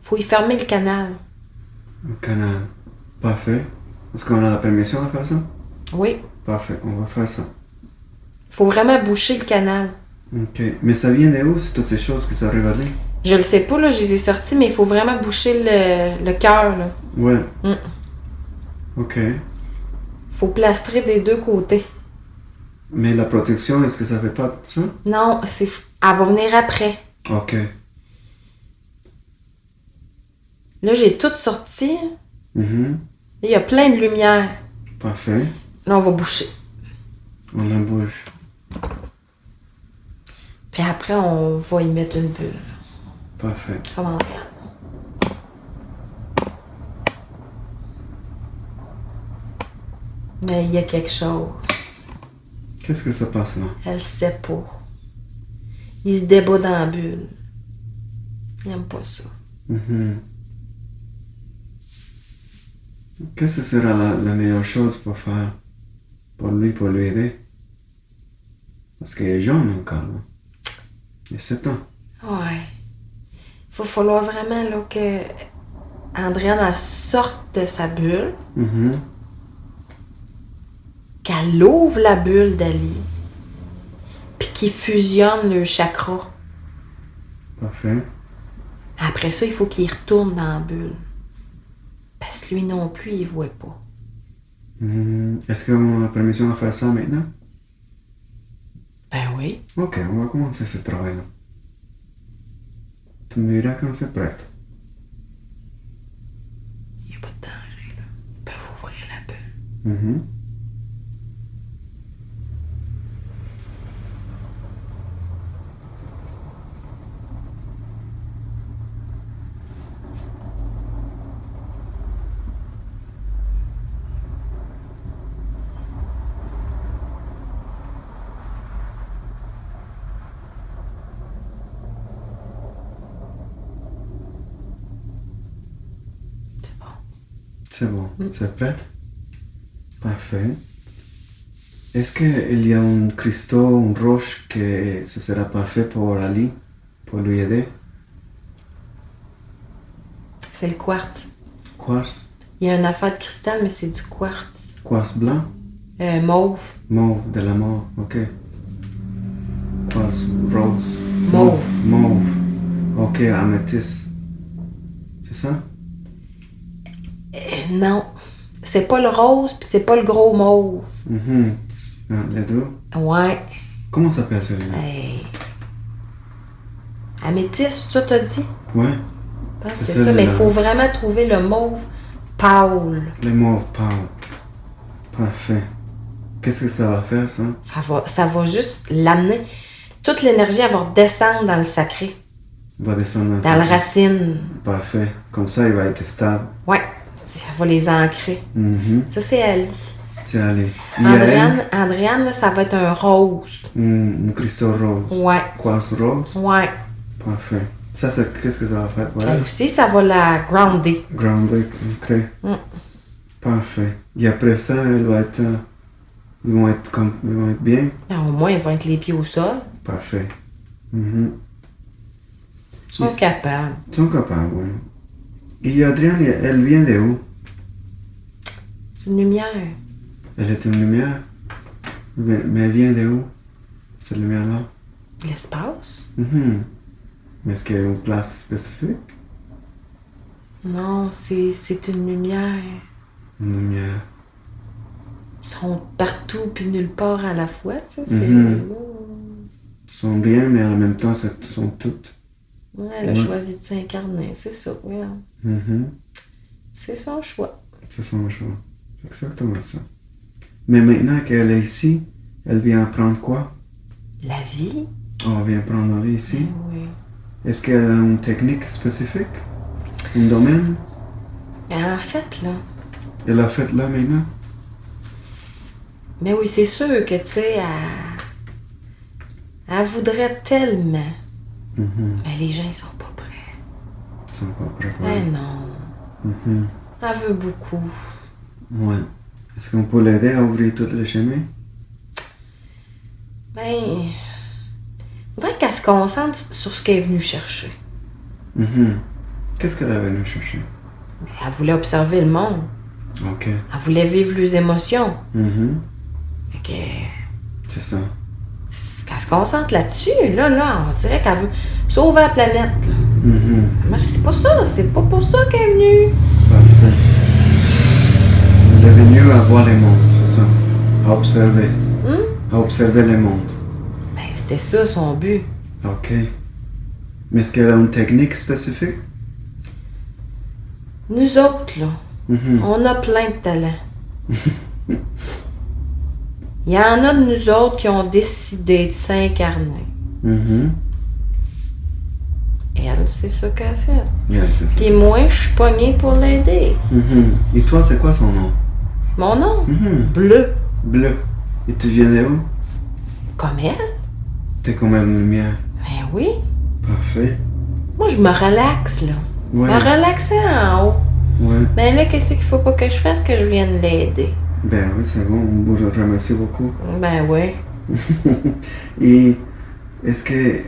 Faut y fermer le canal. Le canal. Parfait. Est-ce qu'on a la permission de faire ça? Oui. Parfait, on va faire ça. Faut vraiment boucher le canal. Ok. Mais ça vient de où, c'est toutes ces choses qui sont révélées? Je le sais pas, là, je les ai sortis, mais il faut vraiment boucher le cœur, là. Ouais. Ok. Faut plastrer des deux côtés. Mais la protection, est-ce que ça fait pas ça? Non, elle va venir après. Ok. Là, j'ai tout sorti. Mhm. Il y a plein de lumière. Parfait. Là, on va boucher. On la bouge. Puis après, on va y mettre une bulle. Parfait. Comme en regarde. Mais il y a quelque chose. Qu'est-ce que ça passe là? Elle sait pas. Il se débat dans la bulle. Il aime pas ça. Mhm. Qu'est-ce que sera la meilleure chose pour faire pour lui aider? Parce qu'il est jeune encore, là. Il a 7 ans. Ouais. Il va falloir vraiment là, que Andréane elle sorte de sa bulle, Mhm. qu'elle ouvre la bulle d'Ali, puis qu'il fusionne le chakra. Parfait. Après ça, il faut qu'il retourne dans la bulle. Parce que lui non plus, il voit pas. Mhm. Est-ce qu'on a permission de faire ça maintenant? Ben oui. Ok, on va commencer ce travail-là. Tu me diras quand c'est prêt. Il n'y a pas de danger, là. Ils peuvent ouvrir la bulle. Mhm. C'est bon. C'est prêt? Parfait. Est-ce qu'il y a un cristaux, une roche que ce sera parfait pour Ali, pour lui aider? C'est le quartz. Quartz? Il y a une affaire de cristal, mais c'est du quartz. Quartz blanc? Mauve. Mauve, de la mort, ok. Quartz rose. Mauve. Mauve. Ok, améthyste. C'est ça? Non. C'est pas le rose, puis c'est pas le gros mauve. Mhm. Les deux? Ouais. Comment s'appelle celui-là? Hey. Améthyste, ça t'as dit? Ouais, Je pense que C'est c'est ça, celui-là. mais il faut vraiment trouver le mauve pâle. les mauves pâles. Parfait. Qu'est-ce que ça va faire, ça? Ça va juste l'amener. Toute l'énergie, elle va redescendre dans le sacré, Il va descendre dans la racine. Parfait. Comme ça, il va être stable. Ouais, ça va les ancrer. Mhm. Ça, c'est Ali. Tiens, allez. Yael, Andréane, là, ça va être un rose. un cristaux rose. Ouais, Quartz rose. ouais. Parfait. Ça, qu'est-ce que ça va faire pour Elle elle? aussi, ça va la grounder. Grounded, ok. Mm. Parfait. Et après ça, elle va être... ils vont être bien? Ben, au moins, ils vont être les pieds au sol. Parfait. Mhm. Ils sont capables. Ils sont capables, oui. Et Adrienne, elle vient de où? C'est une lumière. Elle est une lumière? Mais elle vient de où? Cette lumière-là? L'espace? Mhm. Mais est-ce qu'il y a une place spécifique? Non, c'est une lumière. Une lumière. Ils sont partout puis nulle part à la fois, tu sais. Mhm. Ils sont bien, mais en même temps, ils sont toutes. Ouais, elle a Ouais. choisi de s'incarner, c'est ça. Regarde. Mhm. C'est son choix. C'est son choix. C'est exactement ça. Mais maintenant qu'elle est ici, elle vient apprendre quoi? La vie? On vient prendre la vie ici. Oui. Est-ce qu'elle a une technique spécifique? Un domaine? En fait, là. Elle a fait là maintenant? Mais oui, c'est sûr que, tu sais, elle voudrait tellement. Mhm. Mais les gens, ils sont pas prêts. Ils sont pas préparés. Ben non. Mhm. Elle veut beaucoup. Ouais. Est-ce qu'on peut l'aider à ouvrir tous les chemins? Ben. Faudrait qu'elle se concentre sur ce qu'elle est venue chercher. Mhm. Qu'est-ce qu'elle est venue chercher? Elle voulait observer le monde. Ok. Elle voulait vivre les émotions. Mhm. Fait que. C'est ça. Qu'elle se concentre là-dessus, là, on dirait qu'elle veut sauver la planète. Là. Mhm. Moi, c'est pas ça, c'est pas pour ça qu'elle est venue. Parfait. Elle est venue à voir les mondes, c'est ça. À observer. À observer les mondes. Ben, c'était ça son but. Ok. Mais est-ce qu'elle a une technique spécifique? Nous autres, là, Mhm. on a plein de talents. Il y en a de nous autres qui ont décidé de s'incarner. Mhm. Elle, c'est ça qu'elle a fait. Yeah, c'est ça. Puis moi, je suis pognée pour l'aider. Mhm. Et toi, c'est quoi son nom? Mon nom? Mhm. Bleu. Bleu. Et tu viens de où? Comme elle? T'es comme une lumière. Ben oui. Parfait. Moi, je me relaxe, là. Ouais. Me relaxer en haut. Ouais. Ben là, qu'est-ce qu'il faut pas que je fasse? Que je vienne l'aider. Ben oui, c'est bon. On vous remercie beaucoup. Ben oui. Et est-ce que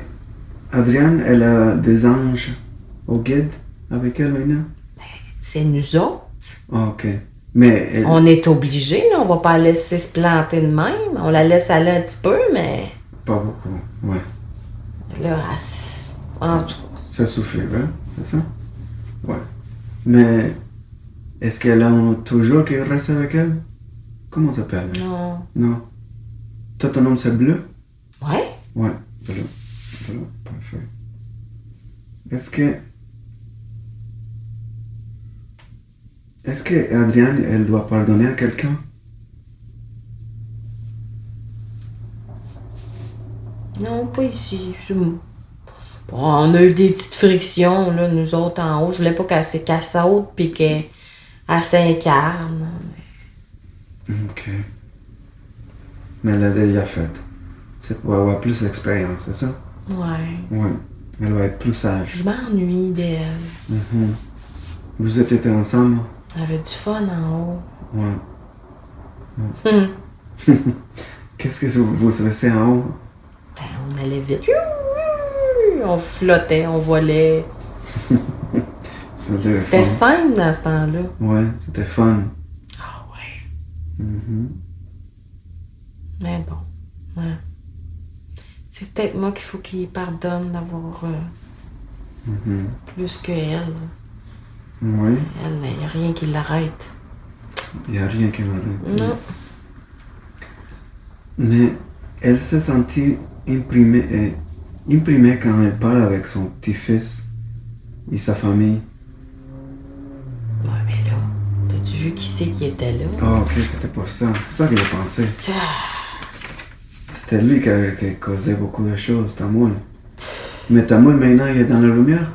Adrienne, elle a des anges au guide avec elle maintenant? C'est nous autres. Ah, ok. Mais elle... On est obligés, là. On va pas la laisser se planter de même. On la laisse aller un petit peu, mais Pas beaucoup. Ouais. là, en tout cas. Ça suffit, hein? C'est ça? Ouais. Mais est-ce qu'elle a toujours qui reste avec elle? Comment ça s'appelle? Non. Non. Toi, ton nom, c'est Bleu? Ouais? Ouais. Bleu. Bleu. Parfait. Est-ce que Adrienne, elle doit pardonner à quelqu'un? Non, pas ici. Bon, on a eu des petites frictions, là, nous autres en haut. Je voulais pas qu'elle saute puis qu'elle s'incarne. Ok. Mais elle a déjà fait. C'est pour avoir plus d'expérience, c'est ça? Ouais. Ouais. Elle va être plus sage. Je m'ennuie d'elle. Mhm. Vous étiez ensemble? Elle avait du fun en haut. Ouais. Qu'est-ce que vous faisiez en haut? Ben, on allait vite. On flottait, on volait. C'était C'était fun. simple dans ce temps-là. Ouais, c'était fun. Ah ouais. Mhm. Mais bon. Ouais. C'est peut-être moi qu'il faut qu'il pardonne d'avoir Plus que elle. Oui, Elle, il n'y a rien qui l'arrête. il n'y a rien qui m'arrête. Non. Mais elle s'est sentie imprimée quand elle parle avec son petit-fils et sa famille. Ouais, mais là, t'as-tu vu qui c'est qui était là? Ah, ok, c'était pour ça. C'est ça que j'ai pensé. Ah, C'était lui qui causait beaucoup de choses, Tamoul. Mais Tamoul, maintenant, il est dans la lumière.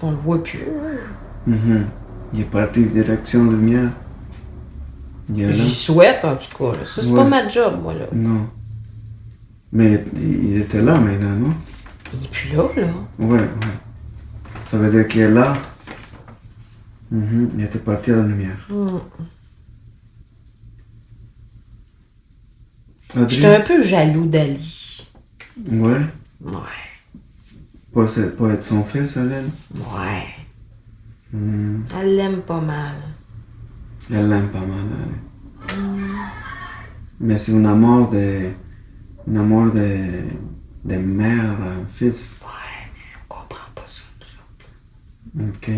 on le voit plus. Il est parti direction lumière. Il est là. J'y souhaite, en tout cas. Là. Ça, c'est Ouais. pas ma job, moi, là. Non. Mais il était là maintenant, non? Il est plus là, là. Ouais. Ça veut dire qu'il est là. Il était parti à la lumière. J'étais Adrien? un peu jaloux d'Ali. Ouais. Ouais. Pour être son fils, elle. Ouais. Elle l'aime pas mal. Elle l'aime pas mal, elle. Mais c'est un amour de mère à un fils. Ouais, mais on comprend pas ça, nous autres. Ok.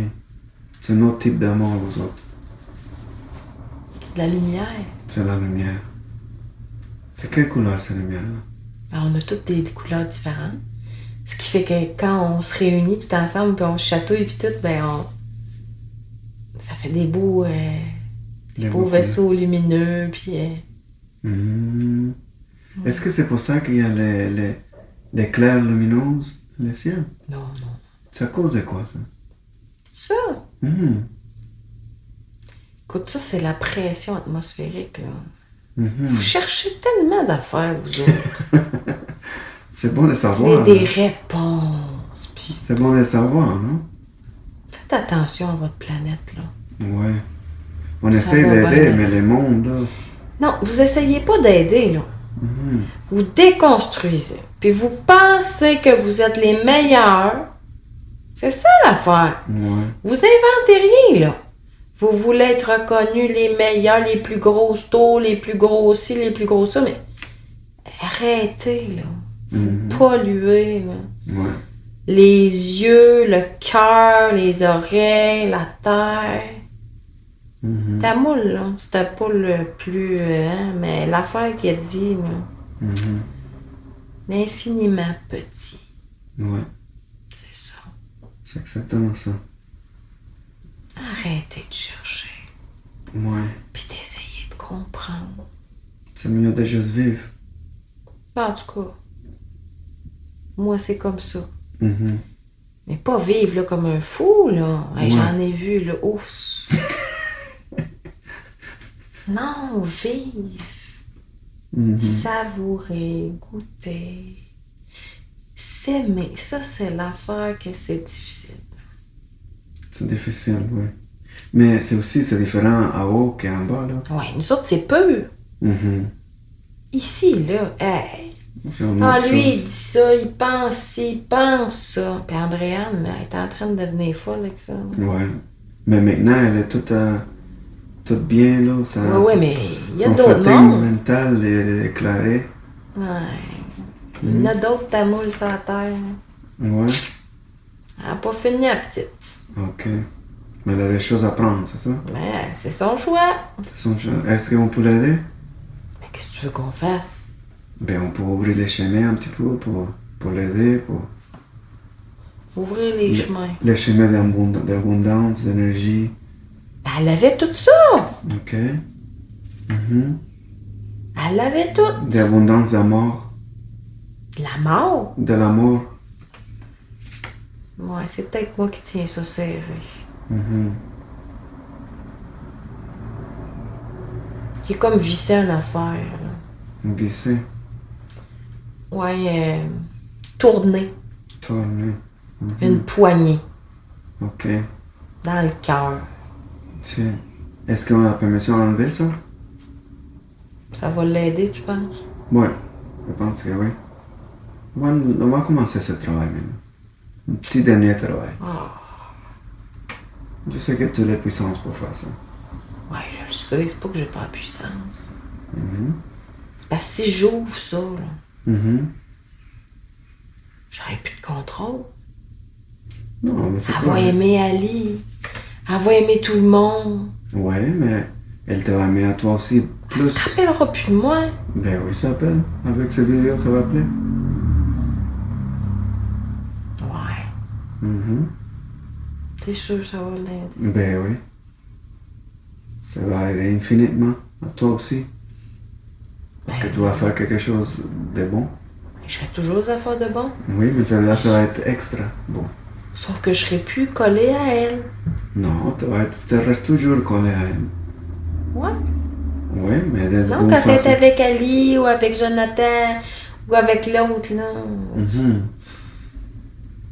C'est un autre type d'amour, vous autres. C'est de la lumière. C'est la lumière. C'est quelle couleur, cette lumière-là? Ben, on a toutes des couleurs différentes. Ce qui fait que quand on se réunit tout ensemble, puis on chatouille, puis tout, ben ça fait des beaux vaisseaux lumineux, puis... Est-ce que c'est pour ça qu'il y a les clairs lumineuses, les ciels? Non. C'est à cause de quoi, ça? Ça, Mhm. écoute, ça, c'est la pression atmosphérique, là. Mhm. Vous cherchez tellement d'affaires, vous autres. C'est bon de savoir. Des réponses, puis C'est bon de savoir, non? faites attention à votre planète, là. Ouais. On Ça essaie va d'aider, bien. mais le monde, là. Non, vous essayez pas d'aider, là. Vous déconstruisez. Puis vous pensez que vous êtes les meilleurs. C'est ça l'affaire. Ouais. Vous inventez rien, là. Vous voulez être reconnus les meilleurs, les plus grosses taux, les plus gros ci, les plus gros ça, mais arrêtez, là. Vous polluez, là. Ouais. Les yeux, le cœur, les oreilles, la terre. Ta moule, là, c'était pas le plus... mais l'affaire qu'il a dit, là, l'infiniment petit, Ouais. c'est ça. C'est exactement ça. Arrêtez de chercher, Ouais. puis d'essayer de comprendre. C'est mieux de juste vivre. En tout cas, moi, c'est comme ça. Mhm. Mais pas vivre là, comme un fou, là. Hey, Ouais. j'en ai vu, là. Ouf! Non, vivre. Savourer, goûter. S'aimer. Ça, c'est l'affaire que c'est difficile. C'est difficile, oui. Mais c'est différent en haut qu'en bas, là. Ouais, nous autres, c'est peu. Mhm. Ici, là, hey. C'est une Ah, autre lui, chose. il dit ça, il pense ci, il pense ça. Puis Andréane, là, elle est en train de devenir folle avec ça. Ouais. Mais maintenant, elle est toute bien, là. Ouais, mais il y a son d'autres fatigue mondes. mentale est éclairée. Ouais. Il y en a d'autres tamoules sur la terre. Ouais. Elle n'a pas fini, la petite. Ok. Mais elle a des choses à prendre, c'est ça? Mais c'est son choix. Est-ce qu'on peut l'aider? Mais qu'est-ce que tu veux qu'on fasse? Ben, on peut ouvrir les chemins un petit peu pour l'aider, pour Ouvrir les chemins. les chemins d'abondance, d'énergie. Ben, elle avait tout ça. Ok. Mhm. Elle avait tout. D'abondance d'amour. La mort. De l'amour. Ouais, c'est peut-être moi qui tiens ça serré. Mhm. J'ai comme vissé une affaire. Là. Visser. Ouais, tourner. Tourner. Une poignée. Ok. Dans le cœur. Tiens. Est-ce qu'on a la permission d'enlever ça? Ça va l'aider, tu penses? Ouais. Je pense que oui. On va commencer ce travail maintenant. Un petit dernier travail. Ah, Je sais que tu as la puissance pour faire ça. ouais, je le sais. C'est pas que j'ai pas la puissance. Mhm. Parce que si j'ouvre ça, là, Mhm. j'aurais plus de contrôle. Non, mais c'est Elle quoi? va aimer Ali. Elle va aimer tout le monde. Ouais, mais elle te va aimer à toi aussi Elle se plus. rappellera plus de moi. Ben oui, ça appelle. Avec ces vidéos, ça va appeler. Ouais. Mhm. T'es sûr que ça va l'aider? Ben oui. Ça va aider infiniment à toi aussi. Parce que tu vas faire quelque chose de bon. Je fais toujours des affaires de bon. Oui, mais celle-là, ça va être extra bon. Sauf que je serai plus collée à elle. Non, tu restes toujours collé à elle. Ouais. Oui, mais de Non, d'une quand t'es façon. avec Ali ou avec Jonathan ou avec l'autre, non. Mhm.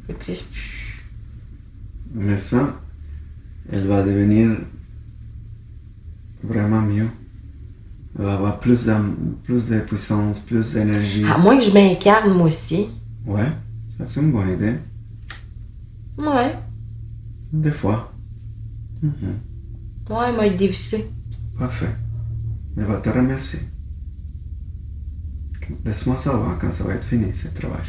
J'existe plus. Mais ça, elle va devenir vraiment mieux. Elle va avoir plus de puissance, plus d'énergie. À moins que je m'incarne, moi aussi. Ouais, ça c'est une bonne idée. Ouais. Des fois. Mhm. Ouais, elle m'a été dévissée. Parfait. Elle va te remercier. Laisse-moi savoir quand ça va être fini, ce travail.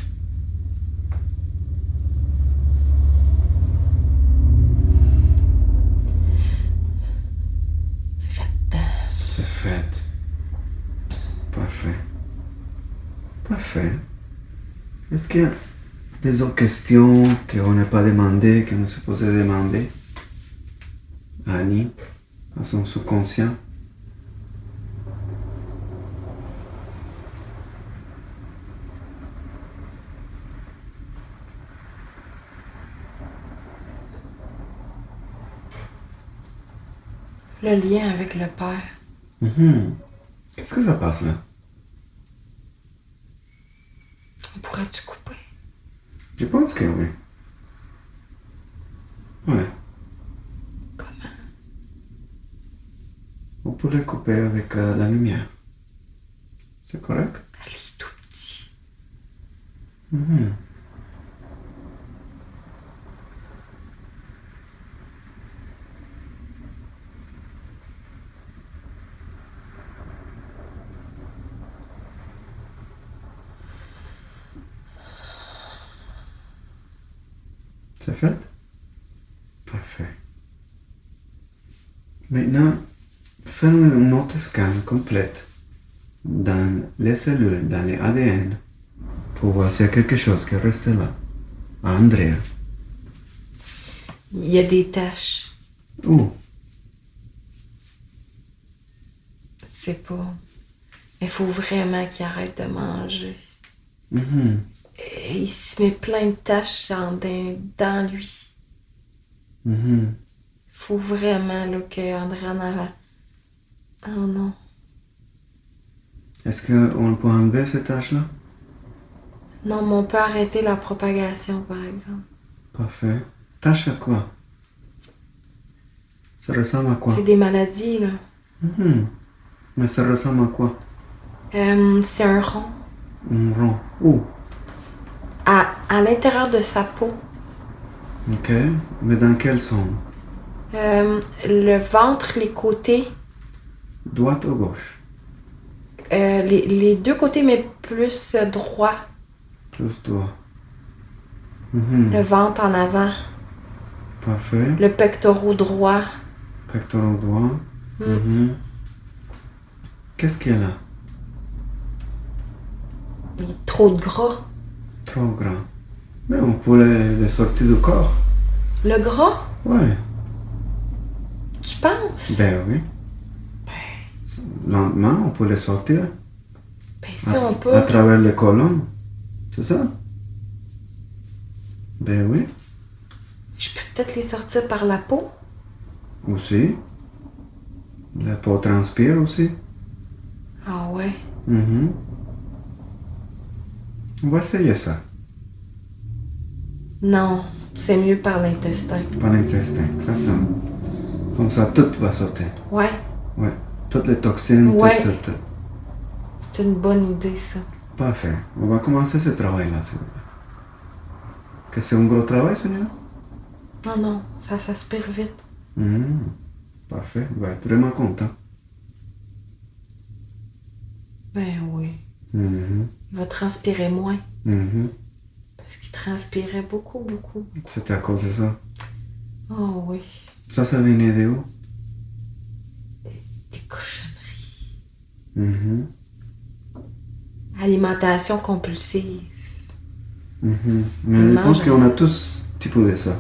C'est fait. C'est fait. Parfait. Parfait. Est-ce qu'il y a des autres questions qu'on n'a pas demandées, qu'on est supposé demander à Annie, à son subconscient? Le lien avec le père. Mhm. Qu'est-ce que ça passe là? On pourrait-tu couper? Je pense que oui. Ouais. Comment? On pourrait couper avec la lumière. C'est correct? Ali est tout petit. Mhm. C'est fait? Parfait. Maintenant, fais-nous une autre scan complète dans les cellules, dans les ADN, pour voir s'il y a quelque chose qui reste là. À Andrea. Il y a des taches. Où? C'est pas. Il faut vraiment qu'il arrête de manger. Mhm. Et il se met plein de taches dans lui. Mhm. Il faut vraiment là, que André en a. Oh non. Est-ce qu'on peut enlever ces taches-là? Non, mais on peut arrêter la propagation, par exemple. Parfait. Tache à quoi? Ça ressemble à quoi? C'est des maladies, là. Mhm. Mais ça ressemble à quoi? C'est un rond. Un rond. Où? À l'intérieur de sa peau. Ok. Mais dans quelle zone? Le ventre, les côtés. Droite ou gauche? Les deux côtés, mais plus droit. Plus droit. Mhm. Le ventre en avant. Parfait. Le pectoral droit. Pectoral droit. Mhm. Qu'est-ce qu'il y a là? Il est trop de gras. Trop grand. Mais on peut les sortir du corps. Le gras, Ouais. tu penses? Ben oui. Lentement, on peut les sortir. Ben si on peut. À travers les colonnes. C'est ça? Ben oui. Je peux peut-être les sortir par la peau. Aussi. La peau transpire aussi. Ah ouais. Mhm. On va essayer ça. Non, c'est mieux par l'intestin. Par l'intestin, exactement. Comme ça, tout va sauter. Ouais, Ouais. Toutes les toxines, Ouais. tout. c'est une bonne idée, ça. Parfait. On va commencer ce travail-là, s'il vous plaît. Que c'est un gros travail, Seigneur? Non, non, ça s'aspire vite. Mhm. Parfait. Il va être vraiment content. Ben oui. Mhm. Il va transpirer moins. Mhm. Parce qu'il transpirait beaucoup, beaucoup. C'était à cause de ça. Oh oui. Ça venait de où? Des cochonneries. Mhm. Alimentation compulsive. Mhm. Mais Il je mange, pense qu'on a tous un petit peu de ça.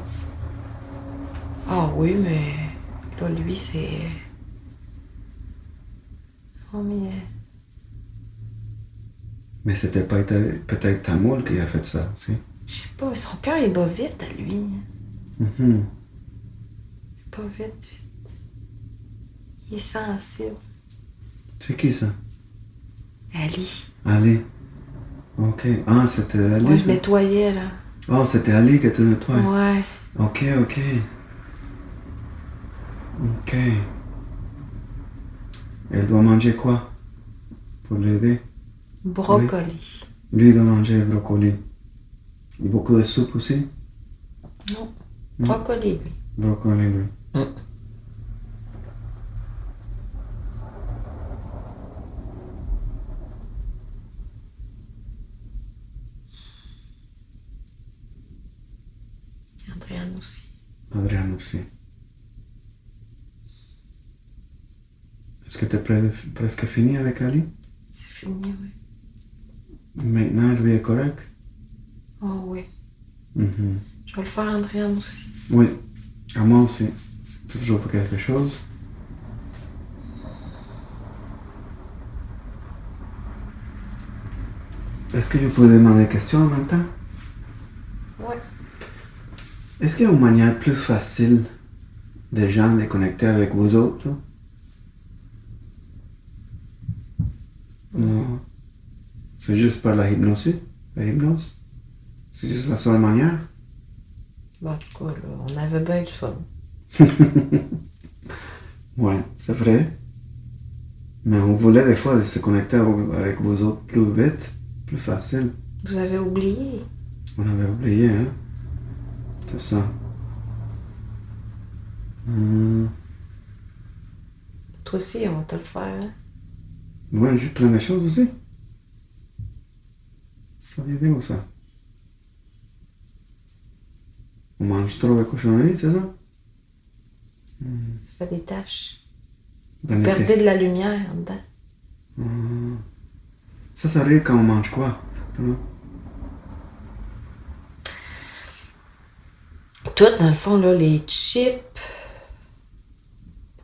Ah oui, mais là, lui, c'est... Oh, mais... Mais c'était pas peut-être ta moule qui a fait ça aussi. Je sais pas, mais son cœur, il bat vite à lui. Mhm. Il bat vite. Il est sensible. C'est qui ça? Ali. Ali. Ok. Ah, c'était Ali. Moi, je ça? nettoyais, là. Oh, c'était Ali que tu nettoies. Ouais. Ok. Elle doit manger quoi pour l'aider? Brocoli. Lui, il doit manger brocoli. Et beaucoup de soupe aussi? Non. Brocoli, lui. Brocoli, lui. Andréane aussi. Adrian aussi. Est-ce que tu es presque fini avec Ali? C'est fini, oui. Maintenant, lui est correct? Oh oui. Mhm. Je vais le faire à Andréane aussi. Oui, à moi aussi. C'est toujours pour quelque chose. Est-ce que je peux demander une question maintenant? Ouais. Est-ce qu'il y a une manière plus facile des gens de connecter avec vous autres? Là? Non. C'est juste par la hypnose? La hypnose? C'est juste la seule manière? Bon, en tout cas, là, on avait bien du fun. Ouais, c'est vrai. Mais on voulait des fois se connecter avec vous autres plus vite, plus facile. Vous avez oublié. On avait oublié, hein? C'est ça. Toi aussi, on va te le faire, hein? Ouais, j'ai plein de choses aussi. Ça vient d'où ça? On mange trop de cochonneries, c'est ça? Ça fait des taches. Dans Vous les perdez de la lumière en dedans. Ça arrive quand on mange quoi, exactement? Tout, dans le fond, là, les chips,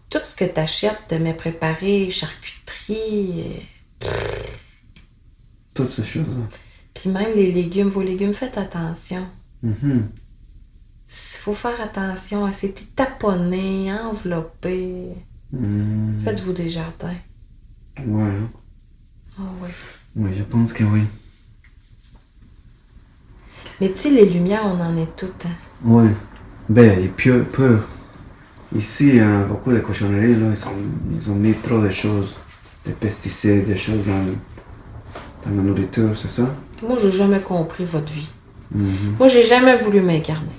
tout ce que tu achètes de mets préparés, charcuterie, Toutes ces choses-là. puis même les légumes, vos légumes, faites attention. Mhm. Il faut faire attention à ces taponner, envelopper. Faites-vous des jardins. Ouais, hein? Ah oui. Oui, je pense que oui. Mais tu sais, les lumières, on en est toutes, hein. Oui. Ben, et puis, peu. Ici, il y a beaucoup de cochonneries, là. Ils ont mis trop de choses, des pesticides, des choses dans la nourriture, c'est ça? Moi, j'ai jamais compris votre vie. Mhm. Moi, j'ai jamais voulu m'incarner.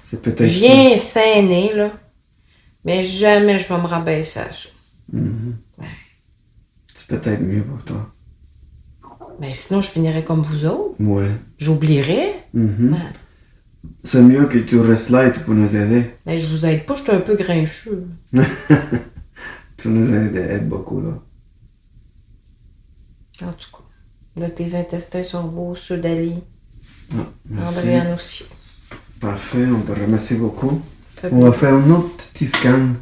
C'est peut-être Je viens saigner, là, mais jamais je vais me rabaisser à ça. ça. Mhm. Ouais. C'est peut-être mieux pour toi. Mais sinon, je finirais comme vous autres. Ouais. J'oublierais. Mhm. Ouais. C'est mieux que tu restes là et tu peux nous aider. Mais je vous aide pas, je suis un peu grincheux. Tu nous aides beaucoup, là. En tout cas, là, tes intestins sont beaux, ceux d'Ali. Ah, merci. Andréane aussi. Parfait, on te remercie beaucoup. Très On bien. va faire un autre petit scan,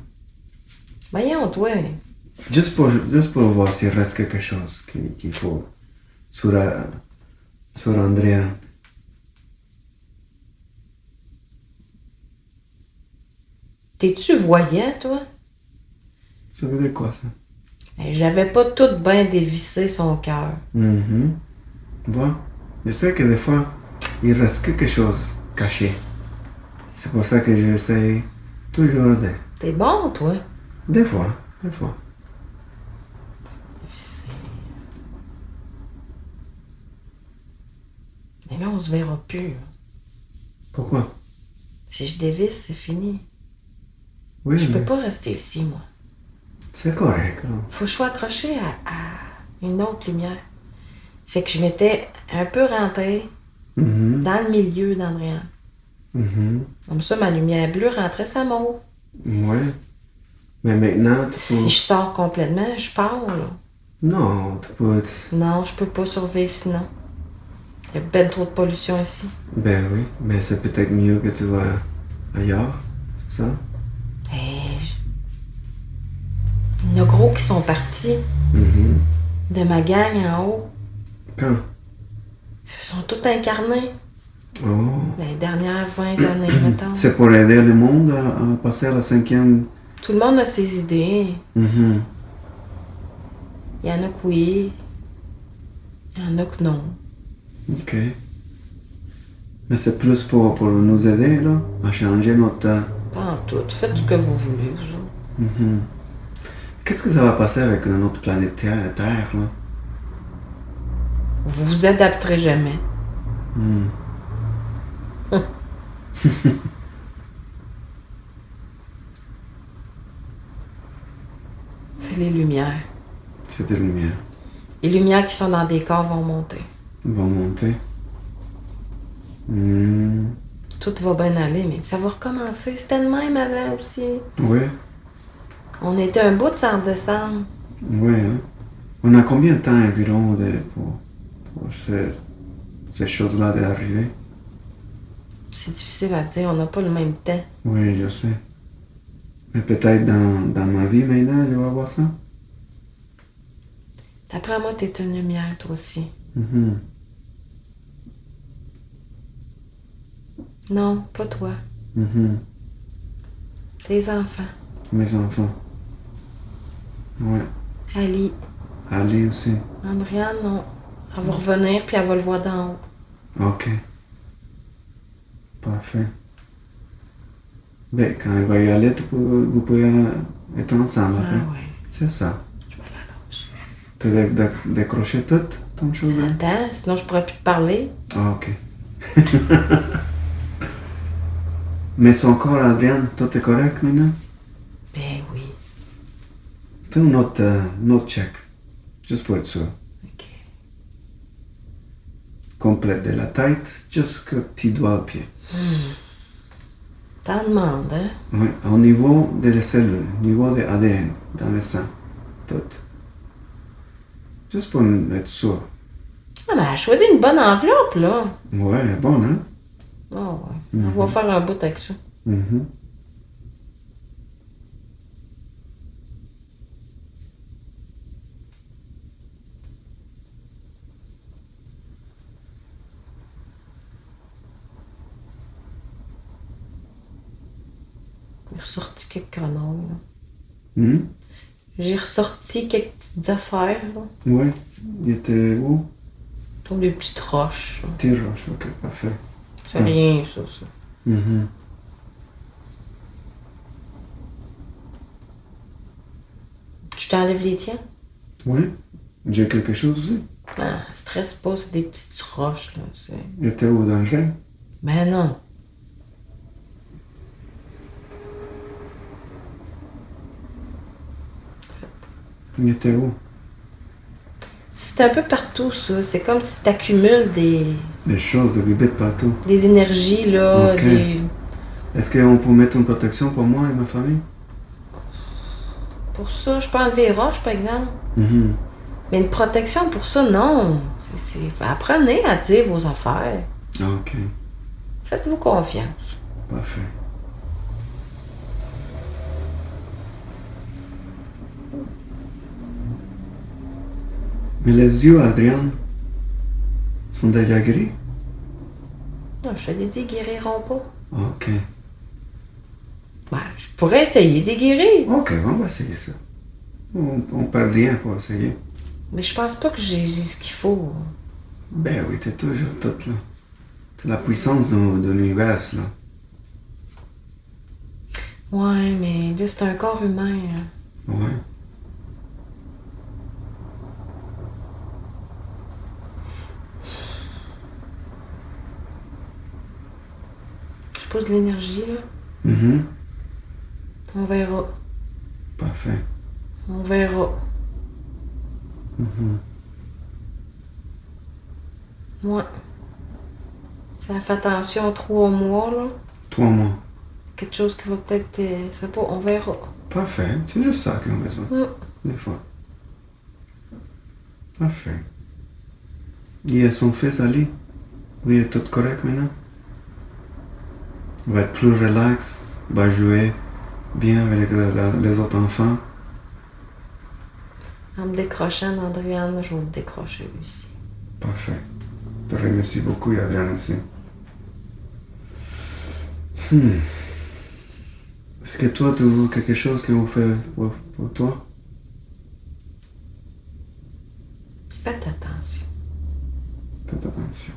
Voyons, toi. juste pour voir s'il reste quelque chose qu'il faut sur Andrea. T'es-tu voyant, toi? Ça veut dire quoi, ça? Ben, j'avais pas tout bien dévissé son cœur. Mhm. Vois, je sais que des fois, il reste quelque chose caché. C'est pour ça que j'essaie toujours de... T'es bon, toi? Des fois. Dévissé. Mais là, on se verra plus. Pourquoi? Si je dévisse, c'est fini. Oui, Je peux mais pas rester ici, moi. c'est correct, là. Faut que je sois accrochée à une autre lumière. Fait que je m'étais un peu rentrée Mhm. Dans le milieu d'Andréane. Mhm. Comme ça, ma lumière bleue rentrait sa mauve. Ouais. Mais maintenant, tu Si peux... je sors complètement, je pars, là. Non, tu peux... Non, je peux pas survivre sinon. Il y a ben trop de pollution ici. Ben oui, mais c'est peut-être mieux que tu vas ailleurs, c'est ça? Hey, il y en a gros qui sont partis Mhm. de ma gang en haut. Quand? Ils se sont tous incarnés Oh. dans les dernières 20 années, mettons. C'est pour aider le monde à passer à la 5e... Tout le monde a ses idées. Mhm. Il y en a que oui, il y en a que non. Ok. Mais c'est plus pour nous aider, là, à changer notre... Pas en tout. Faites ce que vous voulez, vous autres. Mhm. Qu'est-ce que ça va passer avec notre planète Terre, là? Vous vous adapterez jamais. Hmm. C'est les lumières. C'est des lumières. Les lumières qui sont dans des corps vont monter. Ils vont monter. Hmm. Tout va bien aller, mais ça va recommencer. C'était le même avant aussi. Oui, On était un bout de sans redescendre. oui. Hein? On a combien de temps environ pour ces choses-là d'arriver? C'est difficile à dire, on n'a pas le même temps. Oui, je sais. Mais peut-être dans ma vie maintenant, je vais voir ça. D'après moi, t'es une lumière, toi aussi. Mhm. Non, pas toi. Mhm. Tes enfants. Mes enfants. Ouais. Ali. Ali aussi. Andréane, non. Elle va revenir, puis elle va le voir d'en haut. Ok. Parfait. Ben, quand il va y aller, vous pouvez être ensemble après. Ah ouais. C'est ça. Je vais la lâcher. T'as décroché tout ton chose là? Attends, sinon je pourrais plus te parler. Ah, ok. Mais son corps, Adrienne, tout est correct maintenant? Ben oui. Fais un autre check. Juste pour être sûr. OK. Complète de la tête jusqu'au petit doigt au pied. T'en demandes, hein? Oui, au niveau des cellules, au niveau de ADN, dans le sang. Tout. Juste pour être sûr. Ah, mais elle a choisi une bonne enveloppe, là. Ouais, elle est bonne, hein? Ah ouais. On va faire un bout avec ça. Mhm. J'ai ressorti quelques canons, là. Mhm. J'ai ressorti quelques petites affaires, là. Ouais. Il était où? Comme des petites roches. Là. Petit roche, ok, parfait. C'est rien, ça. Mhm. Tu t'enlèves les tiennes? Oui. J'ai quelque chose aussi. Ah, stresse pas, c'est des petites roches, là. Il était où dans le rein? Ben non. Il était où? C'est un peu partout, ça. C'est comme si t'accumules Des choses de bébé partout. des énergies, là, Ok. des... Est-ce qu'on peut mettre une protection pour moi et ma famille? Pour ça, je peux enlever les roches, par exemple. Mhm. Mais une protection pour ça, non. Apprenez à dire vos affaires. Ok, Faites-vous confiance. parfait. Mais les yeux, Adrienne, sont déjà gris? Non, je te l'ai dit, ils guériront pas. Ok. Ben, je pourrais essayer de les guérir. Ok, on va essayer ça. On perd rien pour essayer. Mais je pense pas que j'ai ce qu'il faut. Ben oui, t'es toujours toute là. T'as la puissance de l'univers, là. Ouais, mais là, c'est un corps humain. Hein. Ouais. Je pose de l'énergie, là. Mhm. On verra. Parfait. On verra. Mhm. Ouais. Ça fait attention 3 mois, là. 3 mois. Quelque chose qui va peut-être... c'est pas, on verra. Parfait. C'est juste ça qu'ils ont besoin. Des fois. Parfait. Et son fils Ali, lui est tout correct maintenant? Il va être plus relax, va jouer bien avec les autres enfants. En me décrochant d'Andréane, je vais me décrocher lui aussi. Parfait. Je te remercie beaucoup, Adrienne aussi. Est-ce que toi, tu veux quelque chose qu'on fait pour toi? Faites attention. Faites attention.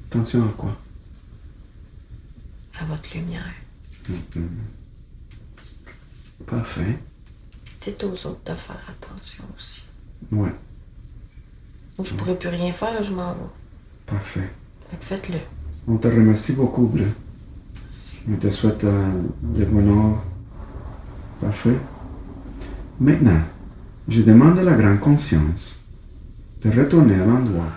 Attention à quoi? À votre lumière. Parfait. Dites aux autres de faire attention aussi. Ouais. Ou je pourrais plus rien faire, là, je m'en vais. Parfait. Fait que faites-le. On te remercie beaucoup, Bleu. Merci. On te souhaite de bonheur. Parfait. Maintenant, je demande à la grande conscience de retourner à l'endroit